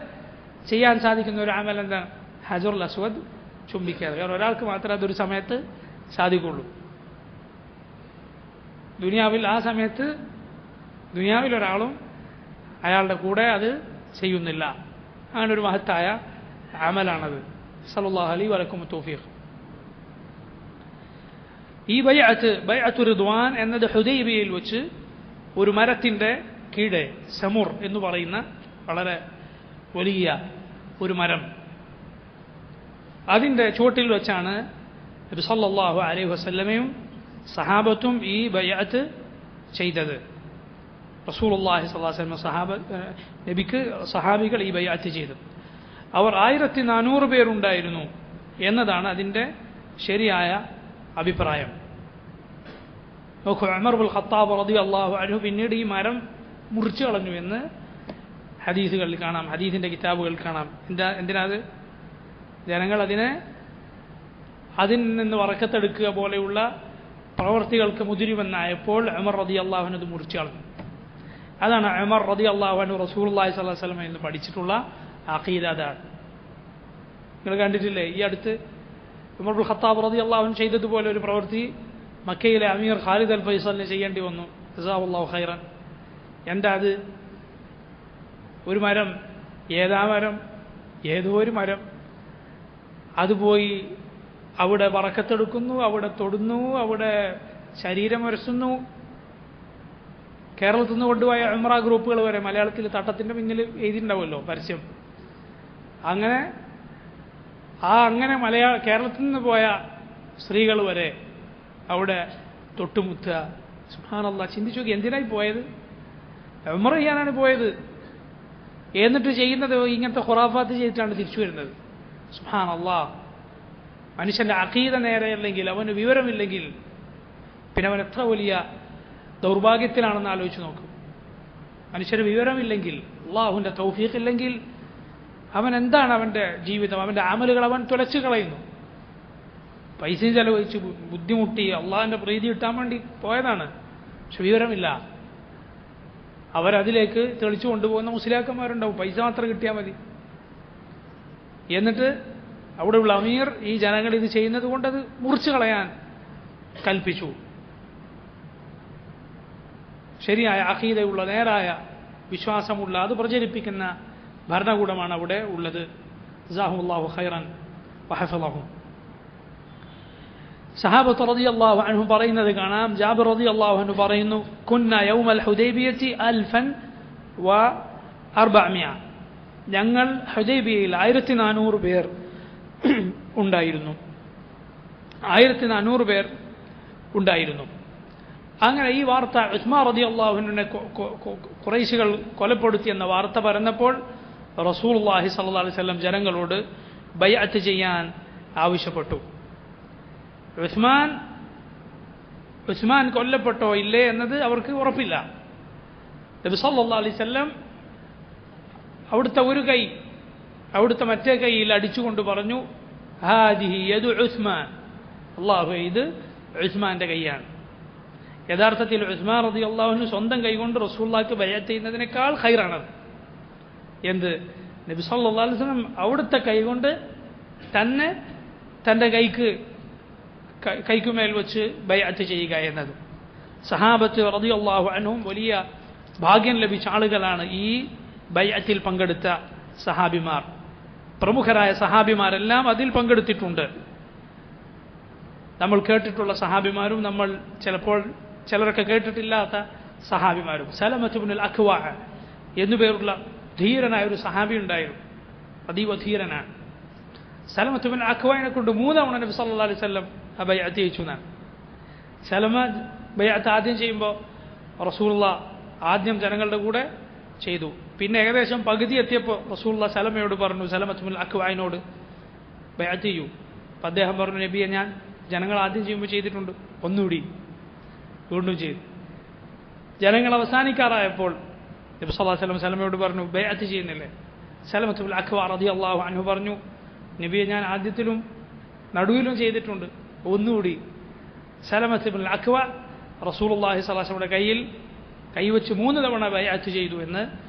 ചെയ്യാൻ സാധിക്കുന്ന ഒരു അമൽ എന്താണ്? ഹജറുൽ അസ്വദ് ചുംബിക്കാതെ. കാരണം ഒരാൾക്ക് മാത്രമേ അതൊരു സമയത്ത് സാധിക്കുള്ളൂ. ദുനിയാവിൽ ആ സമയത്ത് ദുനിയാവിൽ ഒരാളും അയാളുടെ കൂടെ അത് ചെയ്യുന്നില്ല. അങ്ങനെ ഒരു മഹത്തായ അമലാണത്. സല്ലല്ലാഹു അലൈഹി വലക്കും തൗഫീഖ്. ഈ ബൈഅത്തു റിദ്വാൻ എന്നത് ഹുദൈബിയയിൽ വെച്ച് ഒരു മരത്തിൻ്റെ കീഴെ, സമുർ എന്ന് പറയുന്ന വളരെ വലിയ ഒരു മരം, അതിൻ്റെ ചുവട്ടിൽ വെച്ചാണ് നബി സല്ലല്ലാഹു അലൈഹി വസല്ലമയും സഹാബത്തും ഈ ബൈഅത്ത് ചെയ്തത്. റസൂലുള്ളാഹി സ്വല്ലല്ലാഹു അലൈഹി വസല്ലം നബിക്ക് സഹാബികൾ ഈ ബൈഅത്ത് ചെയ്തു. അവർ 1400 പേരുണ്ടായിരുന്നു എന്നതാണ് അതിൻ്റെ ശരിയായ അഭിപ്രായം. നോക്കൂ, ഉമർ ഇബ്നുൽ ഖത്താബ് റളിയല്ലാഹു അൻഹു പിന്നീട് ഈ മരം മുറിച്ചു കളഞ്ഞു എന്ന് ഹദീസുകളിൽ കാണാം, ഹദീസിൻ്റെ കിതാബുകളിൽ കാണാം. എന്തിനാത്? ജനങ്ങൾ അതിൽ നിന്ന് വറക്കത്തെടുക്കുക പോലെയുള്ള പ്രവർത്തികൾക്ക് മുതിരുമെന്നായപ്പോൾ ഉമർ റളിയല്ലാഹു അൻഹു അത് മുറിച്ചു കളഞ്ഞു. അതാണ് ഉമർ റളിയല്ലാഹു അൻഹു റസൂലുള്ളാഹി സ്വല്ലല്ലാഹു അലൈഹി വസല്ലമയിൽ നിന്ന് പഠിച്ചിട്ടുള്ള അഖീദ. അതാണ് നിങ്ങൾ കണ്ടിട്ടില്ലേ? ഈ അടുത്ത് ഉമർ ഇബ്നുൽ ഖത്താബ് റളിയല്ലാഹു അൻഹു ചെയ്തതുപോലെ ഒരു പ്രവൃത്തി മക്കയിലെ അമീർ ഖാലിദ് അൽ ഫൈസലിന് ചെയ്യേണ്ടി വന്നു. ജസാഹുല്ലാഹു ഖൈറൻ. എന്താ അത്? ഒരു മരം, ഏതാ മരം? ഏതോ ഒരു മരം. അത് പോയി അവിടെ വറക്കത്തെടുക്കുന്നു, അവിടെ തൊടുന്നു, അവിടെ ശരീരം ഉരസുന്നു. കേരളത്തിൽ നിന്ന് കൊണ്ടുപോയ ഉംറ ഗ്രൂപ്പുകൾ വരെ മലയാളത്തിൽ തട്ടത്തിൻ്റെ പിന്നിൽ എഴുതിയിട്ടുണ്ടാവുമല്ലോ പരസ്യം. അങ്ങനെ കേരളത്തിൽ നിന്ന് പോയ സ്ത്രീകൾ വരെ അവിടെ തൊട്ടുമുത്തുക. സുബ്ഹാനല്ലാഹ്, ചിന്തിച്ചു നോക്കി, എന്തിനായി പോയത്? ഉംറ ചെയ്യാനാണ് പോയത്. എന്നിട്ട് ചെയ്യുന്നത് ഇങ്ങനത്തെ ഖുറാഫാത്ത് ചെയ്തിട്ടാണ് തിരിച്ചു വരുന്നത്. സുബ്ഹാനല്ലാഹ്, മനുഷ്യൻ്റെ അഖീദ നേരെയല്ലെങ്കിൽ, അവന് വിവരമില്ലെങ്കിൽ പിന്നെ അവൻ എത്ര വലിയ ദൗർഭാഗ്യത്തിലാണെന്ന് ആലോചിച്ച് നോക്കും. മനുഷ്യന് വിവരമില്ലെങ്കിൽ, അള്ളാഹുവിൻ്റെ തൗഫീഖ് ഇല്ലെങ്കിൽ അവൻ എന്താണ് അവൻ്റെ ജീവിതം? അവൻ്റെ അമലുകൾ അവൻ തുലച്ചു കളയുന്നു. പൈസയും ചെലവഴിച്ച് ബുദ്ധിമുട്ടി അള്ളാഹിൻ്റെ പ്രീതി കിട്ടാൻ വേണ്ടി പോയതാണ്. പക്ഷെ വിവരമില്ല. അവരതിലേക്ക് തെളിച്ചു കൊണ്ടുപോകുന്ന മുസ്ലിയാക്കന്മാരുണ്ടാവും. പൈസ മാത്രം കിട്ടിയാൽ മതി. എന്നിട്ട് അവിടെയുള്ള അമീർ ഈ ജനങ്ങൾ ഇത് ചെയ്യുന്നത് കൊണ്ട് അത് മുറിച്ചു കളയാൻ കൽപ്പിച്ചു. ശരിയായ അഖീദയുള്ള, നേരായ വിശ്വാസമുള്ള, അത് പ്രചരിപ്പിക്കുന്ന ഭരണകൂടമാണ് അവിടെ ഉള്ളത്. ജസാഹുല്ലാഹു ഖൈറൻ വഹഫളഹു. സഹാബത്ത് റളിയല്ലാഹു അൻഹു പറയുന്നത് കാണാം. ജാബിർ റളിയല്ലാഹു അൻഹു പറയുന്നു, കുന്ന യൗമൽ ഹുദൈബിയത്തി 1400. ഞങ്ങൾ ഹുദൈബിയയിൽ 1400 പേർ ഉണ്ടായിരുന്നു. 1400 പേർ ഉണ്ടായിരുന്നു. അങ്ങനെ ഈ വാർത്ത ഉസ്മാൻ റളിയല്ലാഹു അൻഹുവിനെ ഖുറൈശികൾ കൊലപ്പെടുത്തിയെന്ന വാർത്ത പറഞ്ഞപ്പോൾ റസൂലുള്ളാഹി സ്വല്ലല്ലാഹു അലൈഹി വസല്ലം ജനങ്ങളോട് ബൈഅത്ത് ചെയ്യാൻ ആവശ്യപ്പെട്ടു. ഉസ്മാൻ കൊല്ലപ്പെട്ടോ ഇല്ലേ എന്നത് അവർക്ക് ഉറപ്പില്ല. നബി സല്ലല്ലാഹു അലൈഹി വസല്ലം അവിടുത്തെ ഒരു കൈ അവിടുത്തെ മറ്റേ കൈയിൽ അടിച്ചുകൊണ്ട് പറഞ്ഞു, ഹാദിഹി യദു ഉസ്മാൻ. അല്ലാഹു, ഇത് ഉസ്മാന്റെ കൈയാണ്. യഥാർത്ഥത്തിൽ ഉസ്മാൻ റളിയല്ലാഹു അൻഹു സ്വന്തം കൈകൊണ്ട് റസൂലുള്ളാഹിക്ക് ബൈഅത്ത് ചെയ്യുന്നതിനേക്കാൾ ഖൈറാണത്. എന്ത്? നബി സല്ലല്ലാഹു അലൈഹി വസല്ലം അവിടുത്തെ കൈകൊണ്ട് തന്നെ തൻ്റെ കൈക്കുമേൽ വെച്ച് ബൈഅത്ത് ചെയ്യുക എന്നത്. സഹാബത്ത് റളിയല്ലാഹു അൻഹും വലിയ ഭാഗ്യം ലഭിച്ച ആളുകളാണ്. ഈ ബൈഅത്തിൽ പങ്കെടുത്ത സഹാബിമാർ, പ്രമുഖരായ സഹാബിമാരെല്ലാം അതിൽ പങ്കെടുത്തിട്ടുണ്ട്. നമ്മൾ കേട്ടിട്ടുള്ള സഹാബിമാരും നമ്മൾ ചിലരൊക്കെ കേട്ടിട്ടില്ലാത്ത സഹാബിമാരും. സലമത്ത് ഇബ്നുൽ അക്വഅ എന്നുപേരുള്ള ധീരനായ ഒരു സഹാബി ഉണ്ടായിരുന്നു. അതീവ ധീരനാണ്. സലമത്ത് ഇബ്നുൽ അക്വഅനെ കൊണ്ട് 3 തവണ നബി സല്ലല്ലാഹു അലൈഹി വസല്ലം ബൈഅത്ത് ചെയ്യിച്ചു എന്നാണ്. സലമ ബൈഅത്ത് ആദ്യം ചെയ്യുമ്പോൾ റസൂലുള്ളാഹ് ആദ്യം ജനങ്ങളുടെ കൂടെ ചെയ്തു. പിന്നെ ഏകദേശം പകുതി എത്തിയപ്പോൾ റസൂലുള്ളാഹ് സലമയോട് പറഞ്ഞു, സലമത്ത് ഇബ്നുൽ അക്വഅനോട് ബൈഅത്ത് ചെയ്യൂ. അപ്പം അദ്ദേഹം പറഞ്ഞു, നബിയെ, ഞാൻ ജനങ്ങൾ ആദ്യം ചെയ്യുമ്പോൾ ചെയ്തിട്ടുണ്ട്, ഒന്നുകൂടി വീണ്ടും ചെയ്തു. ജനങ്ങൾ അവസാനിക്കാറായപ്പോൾ നബി സല്ലല്ലാഹു അലൈഹി വസല്ലം സലമയോട് പറഞ്ഞു, ബൈഅത്ത് ചെയ്യുന്നില്ലേ? സലമത്ത് ഇബ്നുൽ അക്വഅ റളിയല്ലാഹു അൻഹു പറഞ്ഞു, നബിയെ, ഞാൻ ആദ്യത്തിലും നടുവിലും ചെയ്തിട്ടുണ്ട്, ഒന്നുകൂടി. സലമത്ത് ഇബ്നുൽ അക്വഅ റസൂലുള്ളാഹി സ്വല്ലല്ലാഹു അലൈഹി വസല്ലമയുടെ കയ്യിൽ കൈവച്ച് 3 തവണ ബൈഅത്ത് ചെയ്തു എന്ന്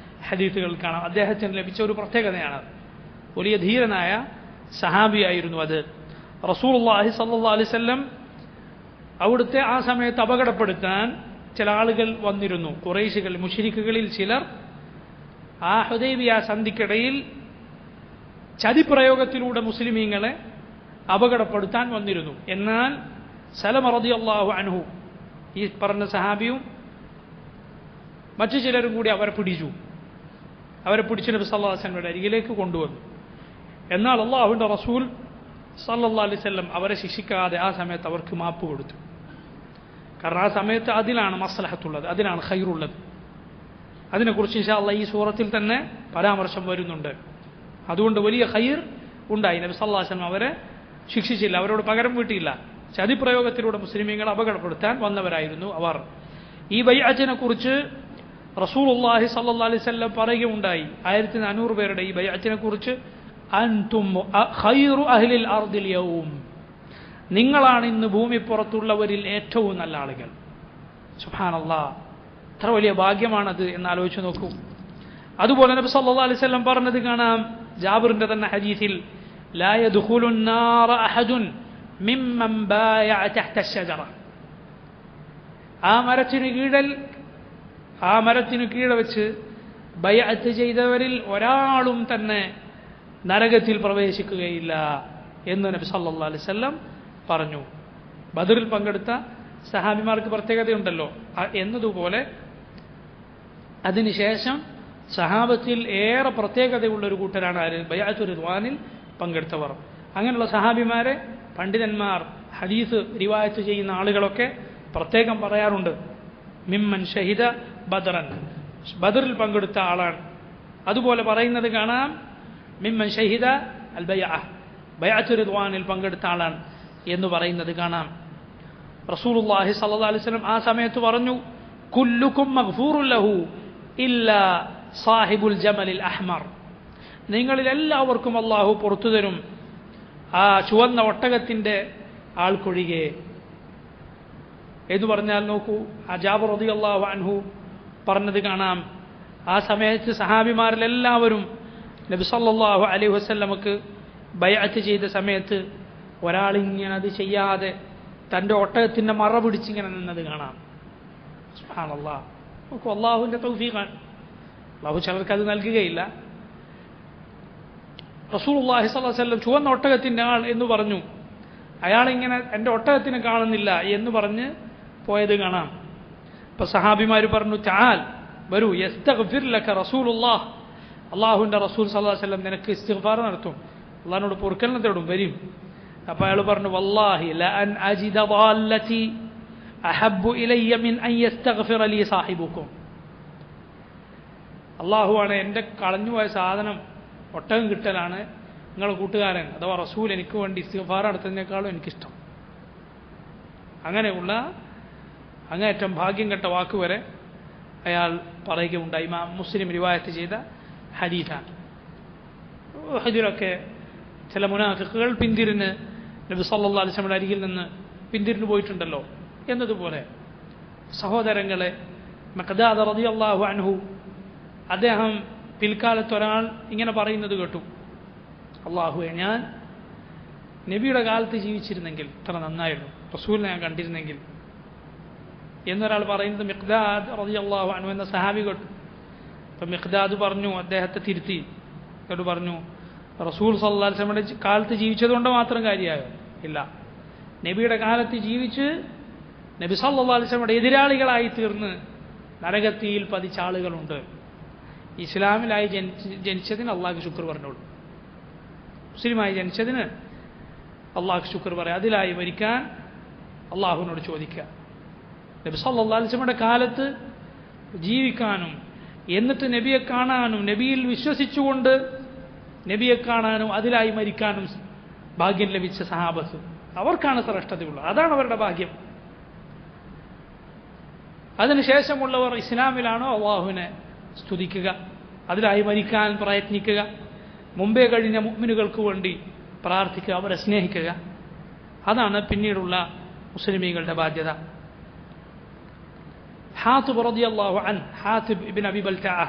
ഹദീസുകളിൽ കാണാം. അദ്ദേഹത്തിന് ലഭിച്ച ഒരു പ്രത്യേകതയാണ്. വലിയ ധീരനായ സഹാബിയായിരുന്നു അത്. റസൂലുള്ളാഹി സ്വല്ലല്ലാഹു അലൈഹി വസല്ലം അവിടുത്തെ ആ സമയത്ത് അപകടപ്പെടുത്താൻ ചില ആളുകൾ വന്നിരുന്നു. ഖുറൈശികൾ, മുശ്രിക്കുകളിൽ ചിലർ ആ ഹുദൈബിയ സന്ധിക്കിടയിൽ ചതിപ്രയോഗത്തിലൂടെ മുസ്ലിമീങ്ങളെ അപകടപ്പെടുത്താൻ വന്നിരുന്നു. എന്നാൽ സലമ റളിയല്ലാഹു അൻഹു, ഈ പറഞ്ഞ സഹാബിയും മറ്റു ചിലരും കൂടി അവരെ പിടിച്ചു. അവരെ പിടിച്ച് നബി സല്ലല്ലാഹു അലൈഹി വസല്ലമയുടെ അരികിലേക്ക് കൊണ്ടുവന്നു. എന്നാൽ അല്ലാഹുവിൻ്റെ റസൂൽ സല്ലല്ലാഹു അലൈഹി വസല്ലം അവരെ ശിക്ഷിക്കാതെ ആ സമയത്ത് അവർക്ക് മാപ്പ് കൊടുത്തു. കാരണം ആ സമയത്ത് അതിലാണ് മസ്ലഹത്തുള്ളത്, അതിലാണ് ഖൈറുള്ളത്. അതിനെക്കുറിച്ച് ഇൻഷാ അല്ലാഹ് ഈ സൂറത്തിൽ തന്നെ പരാമർശം വരുന്നുണ്ട്. അതുകൊണ്ട് വലിയ ഖൈർ ഉണ്ടായി. നബി സല്ലല്ലാഹു അലൈഹി വസല്ലം അവരെ ശിക്ഷിച്ചില്ല, അവരോട് പകരം വീട്ടിയില്ല. ചതിപ്രയോഗത്തിലൂടെ മുസ്ലിമീങ്ങളെ അപകടപ്പെടുത്താൻ വന്നവരായിരുന്നു അവർ. ഈ ബൈഅത്തിനെ കുറിച്ച് റസൂലുള്ളാഹി സ്വല്ലല്ലാഹു അലൈഹി വസല്ലം പറയുകയുണ്ടായി. 1400 പേരുടെ ഈ ബൈഅത്തിനെ കുറിച്ച്, അൻതും ഖൈറു അഹ്ലിൽ അർദിൽ യൗം, നിങ്ങളാണ് ഇന്ന് ഭൂമിപ്പുറത്തുള്ളവരിൽ ഏറ്റവും നല്ല ആളുകൾ. സുബ്ഹാനല്ലാഹ്, എത്ര വലിയ ഭാഗ്യമാണത് എന്ന് ആലോചിച്ച് നോക്കൂ. അതുപോലെ നബി സല്ലല്ലാഹു അലൈഹി വസല്ലം പറഞ്ഞത് കാണാം ജാബിറിന്റെ തന്നെ ഹദീസിൽ, ലാ യദ്ഖുലുൻ നാറ അഹദുൻ മിമ്മൻ ബായഅ തഹ്ത അശ്ശജറ, ആ മരത്തിനു കീഴെ വെച്ച് ബൈഅത്ത് ചെയ്തവരിൽ ഒരാളും തന്നെ നരകത്തിൽ പ്രവേശിക്കുകയില്ല എന്ന് നബി സല്ലല്ലാഹു അലൈഹി വസല്ലം പറഞ്ഞു. ബദറിൽ പങ്കെടുത്ത സഹാബിമാർക്ക് പ്രത്യേകതയുണ്ടല്ലോ എന്നതുപോലെ അതിനുശേഷം സഹാബത്തിൽ ഏറെ പ്രത്യേകതയുള്ള ഒരു കൂട്ടരാണ് ആര്? ബൈഅത്തുർ റിദ്വാനിൽ പങ്കെടുത്തവർ. അങ്ങനെയുള്ള സഹാബിമാരെ പണ്ഡിതന്മാർ, ഹദീസ് റിവായത്ത് ചെയ്യുന്ന ആളുകളൊക്കെ പ്രത്യേകം പറയാറുണ്ട്. മിമ്മൻ ഷഹിദ ബദറൻ, ബദറിൽ പങ്കെടുത്ത ആളാണ്. അതുപോലെ പറയുന്നത് കാണാം മിമ്മൻ ഷഹിദ അൽ ബൈഅ, ബൈഅത്തുർ റിദ്വാനിൽ പങ്കെടുത്ത ആളാണ് എന്ന് പറയുന്നത് കാണാം. റസൂലുള്ളാഹി സ്വല്ലല്ലാഹു അലൈഹി വസല്ലം ആ സമയത്ത് പറഞ്ഞു, കുല്ലുക്കും മഗ്ഫൂറുൻ ലഹു ഇല്ലാ സാഹിബുൽ ജമലിൽ അഹ്മർ, നിങ്ങളിൽ എല്ലാവർക്കും അല്ലാഹു പുറത്തു തരും, ആ ചുവന്ന ഒട്ടകത്തിന്റെ ആൾക്കൊഴികെ എന്ന് പറഞ്ഞാൽ നോക്കൂ, ആ ജാബിർ റളിയല്ലാഹു അൻഹു പറഞ്ഞത് കാണാം. ആ സമയത്ത് സഹാബിമാരിലെല്ലാവരും നബി സല്ലല്ലാഹു അലൈഹി വസല്ലമക്ക് ബൈഅത്ത് ചെയ്ത സമയത്ത് ഒരാളിങ്ങനെ അത് ചെയ്യാതെ തൻ്റെ ഒട്ടകത്തിൻ്റെ മറ പിടിച്ചിങ്ങനെ നിന്നത് കാണാം. സുബ്ഹാനല്ലാഹ്, നോക്കൂ, അള്ളാഹുവിൻ്റെ തൗഫീഖാണ്. അള്ളാഹു ചിലർക്ക് അത് നൽകുകയില്ല. റസൂലുള്ളാഹി സ്വല്ലല്ലാഹു അലൈഹി വസല്ലം ചുവന്ന ഒട്ടകത്തിൻ്റെ ആൾ എന്ന് പറഞ്ഞു. അയാളിങ്ങനെ എൻ്റെ ഒട്ടകത്തിന് കാണുന്നില്ല എന്ന് പറഞ്ഞ് പോയത് കാണാം. ഇപ്പൊ സഹാബിമാർ പറഞ്ഞു, തആൽ, വരൂ, യസ്തഗ്ഫിർ ലക റസൂലുള്ളാഹ്, അള്ളാഹുവിൻ്റെ റസൂൽ സ്വല്ലല്ലാഹു അലൈഹി വസല്ലം നിനക്ക് ഇസ്തിഗ്ഫാർ നടത്തും, അള്ളാഹിനോട് പൊറുക്കലിനെ തേടും, വരും. അപ്പോൾ അയാൾ പറഞ്ഞു, വല്ലാഹി ലഅൻ അജിദ ളാല്ലതി അഹബ്ബു ഇലയ്യ മിൻ അൻ യസ്തഗ്ഫിറ ലി സാഹിബുക്കും, അള്ളാഹുവാണ് എൻ്റെ കളഞ്ഞുപോയ സാധനം ഒട്ടകം കിട്ടലാണ് നിങ്ങളുടെ കൂട്ടുകാരൻ അഥവാ റസൂൽ എനിക്ക് വേണ്ടി ഇസ്തിഗ്ഫാർ നടത്തുന്നതിനേക്കാളും എനിക്കിഷ്ടം. അങ്ങനെയുള്ള അങ്ങേയറ്റം ഭാഗ്യം കെട്ട വാക്കുവരെ അയാൾ പറയുകയുണ്ടായി. ഇമാം മുസ്ലിം റിവായത്ത് ചെയ്ത ഹദീസാണ്. ഹദീറൊക്കെ ചില മുനാഫിഖുകൾ പിന്തിരിഞ്ഞ് നബി സല്ലല്ലാഹു അലൈഹി വസല്ലമയുടെ അരികിൽ നിന്ന് പിന്തിരിഞ്ഞു പോയിട്ടുണ്ടല്ലോ എന്നതുപോലെ സഹോദരങ്ങളെ, മഖ്ദാദ് റളിയല്ലാഹു അൻഹു അദ്ദേഹം പിൽക്കാലത്ത് ഒരാൾ ഇങ്ങനെ പറയുന്നത് കേട്ടു, അള്ളാഹുവെ, ഞാൻ നബിയുടെ കാലത്ത് ജീവിച്ചിരുന്നെങ്കിൽ ഇത്ര നന്നായിരുന്നു, റസൂലിനെ ഞാൻ കണ്ടിരുന്നെങ്കിൽ എന്നൊരാൾ പറയുന്നത് മിഖ്ദാദ് റളിയല്ലാഹു അൻഹു എന്ന സഹാബി കേട്ടു. അപ്പം മിഖ്ദാദ് പറഞ്ഞു, അദ്ദേഹത്തെ തിരുത്തി, എന്നിട്ട് പറഞ്ഞു, റസൂൽ സല്ലല്ലാഹു അലൈഹി വസല്ലമയുടെ കാലത്ത് ജീവിച്ചതുകൊണ്ട് മാത്രം കാര്യമായോ? ഇല്ല, നബിയുടെ കാലത്ത് ജീവിച്ച് നബി സല്ലല്ലാഹു അലൈഹി വസല്ലമയുടെ എതിരാളികളായി തീർന്ന് നരകത്തിയിൽ പതിച്ച ആളുകളുണ്ട്. ഇസ്ലാമിലായി ജനിച്ചതിന് അള്ളാഹ്ക്ക് ശുക്ർ പറഞ്ഞോളൂ, മുസ്ലിമായി ജനിച്ചതിന് അള്ളാഹ്ക്ക് ശുക്ർ പറയാം, അതിലായി മരിക്കാൻ അള്ളാഹുവിനോട് ചോദിക്കുക. നബി സല്ലല്ലാഹു അലൈഹി വസല്ലമയുടെ കാലത്ത് ജീവിക്കാനും എന്നിട്ട് നബിയെ കാണാനും നബിയിൽ വിശ്വസിച്ചുകൊണ്ട് നബിയെ കാണാനും അതിലായി മരിക്കാനും ഭാഗ്യം ലഭിച്ച സഹാബത്ത്, അവർക്കാണ് ശ്രേഷ്ഠതയുള്ളത്, അതാണ് അവരുടെ ഭാഗ്യം. അതിനുശേഷമുള്ളവർ ഇസ്ലാമിലാണോ അള്ളാഹുവിനെ സ്തുതിക്കുക, അതിലായി മരിക്കാൻ പ്രയത്നിക്കുക, മുമ്പേ കഴിഞ്ഞ മുഅ്മിനുകൾക്ക് വേണ്ടി പ്രാർത്ഥിക്കുക, അവരെ സ്നേഹിക്കുക, അതാണ് പിന്നീടുള്ള മുസ്ലിമീങ്ങളുടെ ബാധ്യത. ഹാത്തിബ് റളിയല്ലാഹു അൻഹു, ഹാത്തിബ് ഇബ്നു അബി ബൽതഅ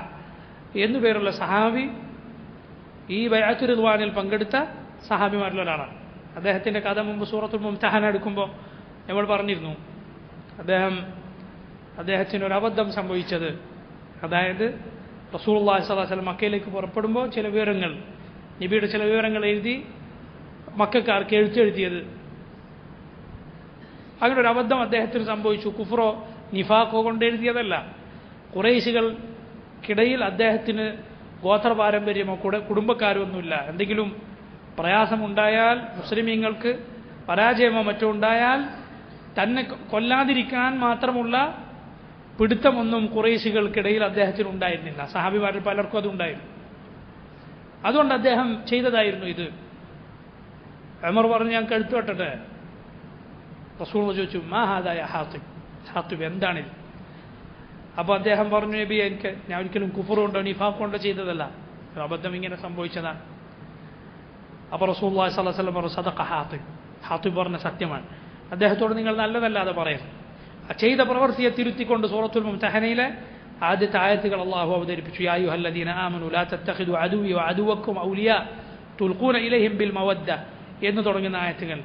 എന്നുപേരുള്ള സഹാബി ഈ ബൈഅത്തുർ റിദ്വാനിൽ പങ്കെടുത്ത സഹാബിമാരിൽ ഒരാളാണ്. അദ്ദേഹത്തിൻ്റെ കഥ മുമ്പ് സൂറത്തുൽ മുംതഹന എടുക്കുമ്പോൾ നമ്മൾ പറഞ്ഞിരുന്നു. അദ്ദേഹത്തിന് ഒരു അബദ്ധം സംഭവിച്ചത്, അതായത് റസൂലുള്ളാഹി സ്വല്ലല്ലാഹു അലൈഹി വസല്ലം മക്കയിലേക്ക് പുറപ്പെടുമ്പോൾ ചില വിവരങ്ങൾ, നബിയുടെ ചില വിവരങ്ങൾ എഴുതി മക്കക്കാർക്ക് എഴുത്തെഴുതിയത്, അങ്ങനെ ഒരു അബദ്ധം അദ്ദേഹത്തിന് സംഭവിച്ചു. കുഫ്റോ നിഫാഖോ കൊണ്ട് എഴുതിയതല്ല, ഖുറൈശികൾക്കിടയിൽ അദ്ദേഹത്തിന് ഗോത്ര പാരമ്പര്യമോ കുടുംബക്കാരോ ഒന്നുമില്ല, എന്തെങ്കിലും പ്രയാസമുണ്ടായാൽ, മുസ്ലിമീങ്ങൾക്ക് പരാജയമോ മറ്റോ ഉണ്ടായാൽ തന്നെ കൊല്ലാതിരിക്കാൻ മാത്രമുള്ള പിടുത്തമൊന്നും ഖുറൈശികൾക്കിടയിൽ അദ്ദേഹത്തിന് ഉണ്ടായിരുന്നില്ല. സഹാബിമാരിൽ പലർക്കും അതുണ്ടായിരുന്നു. അതുകൊണ്ട് അദ്ദേഹം ചെയ്തതായിരുന്നു ഇത്. ഉമർ പറഞ്ഞു, ഞാൻ കഴുത്തു വെട്ടട്ടെ. റസൂൽ ചോദിച്ചു, മാ ഹാദാ യാ ഹാത്തിബ്, ഹാത്തിബ് എന്താണിത്? അപ്പോൾ അദ്ദേഹം പറഞ്ഞു, നബി ഞാൻ ഒരിക്കലും കുഫർ കൊണ്ടോ നിഫാഖ് കൊണ്ടോ ചെയ്തതല്ല, അബദ്ധം ഇങ്ങനെ സംഭവിച്ചതാണ്. അപ്പോൾ റസൂലുള്ളാഹി സ്വല്ലല്ലാഹു അലൈഹി വസല്ലം പറഞ്ഞു, സദഖ ഹാത്തിബ്, ഹാത്തിബ് പറഞ്ഞ സത്യമാണ്. അദ്ദേഹത്തോട് നിങ്ങൾ നല്ലതല്ലാതെ പറയരുത്. ചെയ്ത പ്രവൃത്തിയെ തിരുത്തിക്കൊണ്ട് സൂറത്തുൽ മുംതഹനയിലെ ആദ്യത്തെ ആയത്തുകൾ അള്ളാഹു അവതരിപ്പിച്ചു. യാ അയ്യുഹല്ലദീന ആമനൂ ലാ തത്തഖിദു അദുവ്വി വഅദുവ്വക്കും ഔലിയാ തുൽഖൂന ഇലൈഹിം ബിൽ മവദ്ദ എന്ന് തുടങ്ങുന്ന ആയത്തുകൾ.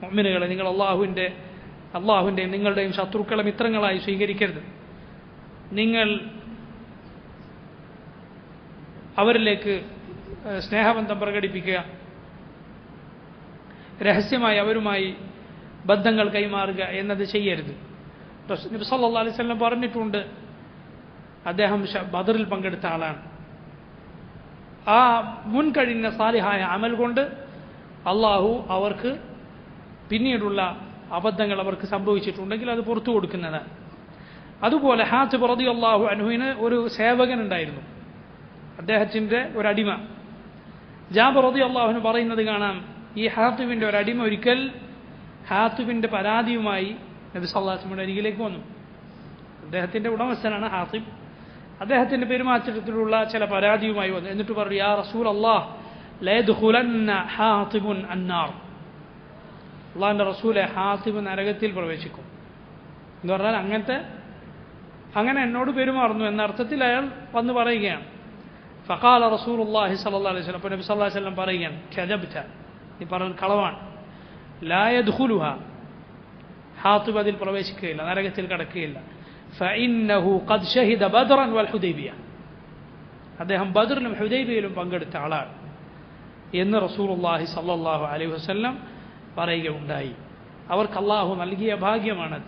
മുഅ്മിനുകളെ, നിങ്ങൾ അള്ളാഹുവിൻ്റെയും നിങ്ങളുടെയും ശത്രുക്കളെ മിത്രങ്ങളായി സ്വീകരിക്കരുത്. നിങ്ങൾ അവരിലേക്ക് സ്നേഹബന്ധം പ്രകടിപ്പിക്കുക, രഹസ്യമായി അവരുമായി ബന്ധങ്ങൾ കൈമാറുക എന്നത് ചെയ്യരുത്. നബി സല്ലല്ലാഹു അലൈഹി വസല്ലം പറഞ്ഞിട്ടുണ്ട്, അദ്ദേഹം ബദറിൽ പങ്കെടുത്ത ആളാണ്. ആ മുൻകഴിഞ്ഞ സാലിഹായ അമൽ കൊണ്ട് അള്ളാഹു അവർക്ക് പിന്നീടുള്ള അബദ്ധങ്ങൾ അവർക്ക് സംഭവിച്ചിട്ടുണ്ടെങ്കിൽ അത് പുറത്തു കൊടുക്കുന്നതാണ്. അതുപോലെ ഹാത്തിബ് റളിയല്ലാഹു അൻഹുവിന് ഒരു സേവകൻ ഉണ്ടായിരുന്നു, അദ്ദേഹത്തിൻ്റെ ഒരു അടിമ. ജാബിർ റളിയല്ലാഹു അൻഹു പറയുന്നത് കാണാം, ഈ ഹാത്തിബിൻ്റെ ഒരു അടിമ ഒരിക്കൽ ഹാത്തിബിൻ്റെ പരാതിയുമായി നബി സല്ലല്ലാഹു അലൈഹി വസല്ലമയുടെ അരികിലേക്ക് വന്നു. അദ്ദേഹത്തിൻ്റെ ഉടമസ്ഥനാണ് ഹാത്തിബ്. അദ്ദേഹത്തിൻ്റെ പെരുമാറ്റത്തിലുള്ള ചില പരാതിയുമായി വന്നു. എന്നിട്ട് പറഞ്ഞു, യാ റസൂലല്ലാഹ് ലയദ്ഖുലന്ന ഹാത്തിബുൻ അന്നാർ, അള്ളാഹിൻ്റെ റസൂലെ, ഹാത്തിബ് നരകത്തിൽ പ്രവേശിക്കും എന്ന് പറഞ്ഞാൽ അങ്ങനെ എന്നോട് പെരുമാറുന്നു എന്ന അർത്ഥത്തിൽ അയാൾ വന്ന് പറയുകയാണ്. ഫഖാല റസൂലുള്ളാഹി സ്വല്ലല്ലാഹു അലൈഹി വസല്ലം, അപ്പോൾ നബി സല്ലല്ലാഹു അലൈഹി വസല്ലം പറയുകയാണ്, കദബ്ത, നീ പറഞ്ഞത് കളവാണ്. ലാ യദ്ഖുലുഹ, ഹാത്തിബ് അതിൽ പ്രവേശിക്കുകയില്ല, നരകത്തിൽ കടക്കുകയില്ല. ഫഇന്നഹു ഖദ് ഷഹിദ ബദ്റൻ വൽ ഹുദൈബിയ, അദ്ദേഹം ബദറിലും ഹുദൈബിയയിലും പങ്കെടുത്ത ആളാണ് എന്ന് റസൂലുള്ളാഹി സ്വല്ലല്ലാഹു അലൈഹി വസല്ലം പറയുകയുണ്ടായി. അവർക്ക് അള്ളാഹു നൽകിയ ഭാഗ്യമാണത്.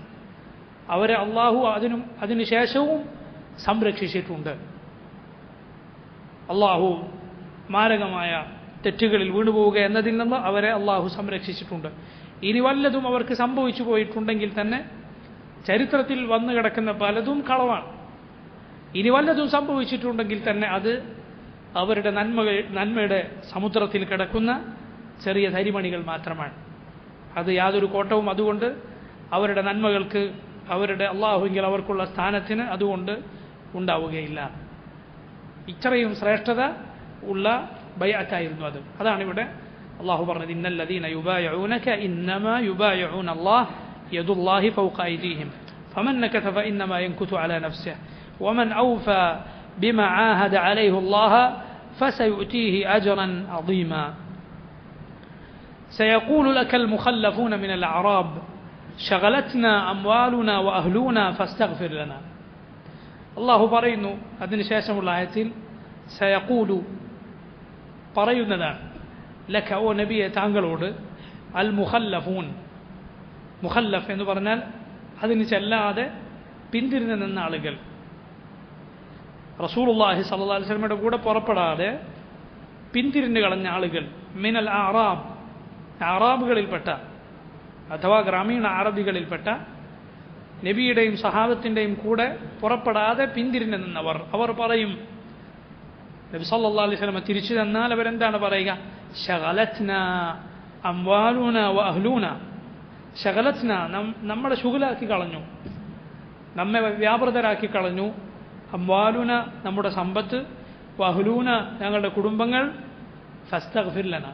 അവരെ അള്ളാഹു അതിനുശേഷവും സംരക്ഷിച്ചിട്ടുണ്ട്. അള്ളാഹു മാരകമായ തെറ്റുകളിൽ വീണുപോവുക എന്നതിൽ നിന്ന് അവരെ അള്ളാഹു സംരക്ഷിച്ചിട്ടുണ്ട്. ഇനി വല്ലതും അവർക്ക് സംഭവിച്ചു പോയിട്ടുണ്ടെങ്കിൽ തന്നെ ചരിത്രത്തിൽ വന്നു കിടക്കുന്ന പലതും കളവാണ്. ഇനി വല്ലതും സംഭവിച്ചിട്ടുണ്ടെങ്കിൽ തന്നെ അത് അവരുടെ നന്മയുടെ സമുദ്രത്തിൽ കിടക്കുന്ന ചെറിയ തരിമണികൾ മാത്രമാണ്. അത് യാതൊരു കോട്ടവും അതുകൊണ്ട് അവരുടെ നന്മകൾക്ക്, അവരുടെ അള്ളാഹുവിൽ അവർക്കുള്ള സ്ഥാനത്തിന് അതുകൊണ്ട് ഉണ്ടാവുകയില്ല. ഇത്രയും ശ്രേഷ്ഠത ഉള്ള ബൈഅത്തായിരുന്നു അത്. അതാണ് ഇവിടെ അള്ളാഹു പറഞ്ഞത്, ഇന്നല്ലദീന യുബായിഊനക ഇന്നമാ യുബായിഊന അല്ലാഹ് യദുല്ലാഹി ഫൗഖ ഐദീഹിം ഫമൻ നകത ഫഇന്നമാ യൻകുതു അലാ നഫ്സിഹി വമൻ ഔഫാ ബിമാ ആഹദ അലൈഹി അല്ലാഹ ഫസയുഅതീഹി അജ്റൻ അദീമാ. سيقول لك المخلفون من الأعراب شغلتنا أموالنا وأهلنا فاستغفر لنا. അള്ളാഹു പറയുന്നു അതിനുശേഷമുള്ള ആയത്തിൽ, സയഖൂലു, പറയുന്നതാണ്, ലക, ഓ നബിയെ, താങ്കളോട്, അൽ മുഖല്ലഫൂൻ, മുഖല്ലഫ് എന്ന് പറഞ്ഞാൽ അതിന് ചെല്ലാതെ പിന്തിരിഞ്ഞു നിന്ന ആളുകൾ, റസൂലുള്ളാഹി സ്വല്ലല്ലാഹു അലൈഹി വസല്ലമയുടെ കൂടെ പുറപ്പെടാതെ പിന്തിരിഞ്ഞു കളഞ്ഞ ആളുകൾ, മിനൽ അഅറാബ്, അറാബുകളിൽപ്പെട്ട അഥവാ ഗ്രാമീണ അറബികളിൽപ്പെട്ട, നബിയുടെയും സഹാബത്തിൻ്റെയും കൂടെ പുറപ്പെടാതെ പിന്തിരിഞ്ഞു നിന്നവർ, അവർ പറയും, നബി സല്ലല്ലാഹു അലൈഹി വസല്ലം തിരിച്ചു തന്നാൽ അവരെന്താണ് പറയുക? ശഗലത്ന അംവാലുന വ അഹ്ലൂന. ശഗലത്ന, നമ്മളെ ശുഗലാക്കി കളഞ്ഞു, നമ്മെ വ്യാപൃതരാക്കി കളഞ്ഞു. അംവാലുന, നമ്മുടെ സമ്പത്ത്, വ അഹ്ലൂന, ഞങ്ങളുടെ കുടുംബങ്ങൾ. ഫസ്തഗ്ഫിർ ലന,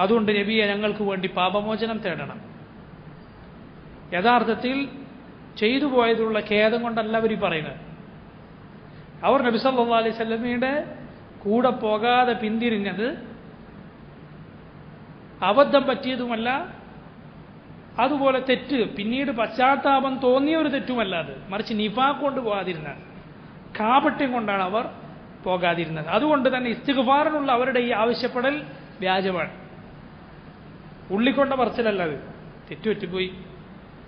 അതുകൊണ്ട് നബിയെ ഞങ്ങൾക്ക് വേണ്ടി പാപമോചനം തേടണം. യഥാർത്ഥത്തിൽ ചെയ്തു പോയതുള്ള ഖേദം കൊണ്ടല്ല അവർ പറയുന്നത്. അവർ നബി സല്ലല്ലാഹു അലൈഹി വസല്ലമയുടെ കൂടെ പോകാതെ പിന്തിരിഞ്ഞത് അബദ്ധം പറ്റിയതുമല്ല, അതുപോലെ തെറ്റ് പിന്നീട് പശ്ചാത്താപം തോന്നിയ ഒരു തെറ്റുമല്ല അത്, മറിച്ച് നിഫാഖ് കൊണ്ട് പോകാതിരുന്ന, കാപട്യം കൊണ്ടാണ് അവർ പോകാതിരുന്നത്. അതുകൊണ്ട് തന്നെ ഇസ്തിഗ്ഫാറിനുള്ള അവരുടെ ഈ ആവശ്യപ്പെടൽ വ്യാജമാണ്, ഉള്ളിക്കൊണ്ട പറച്ചിലല്ല അത്. തെറ്റുപറ്റിപ്പോയി,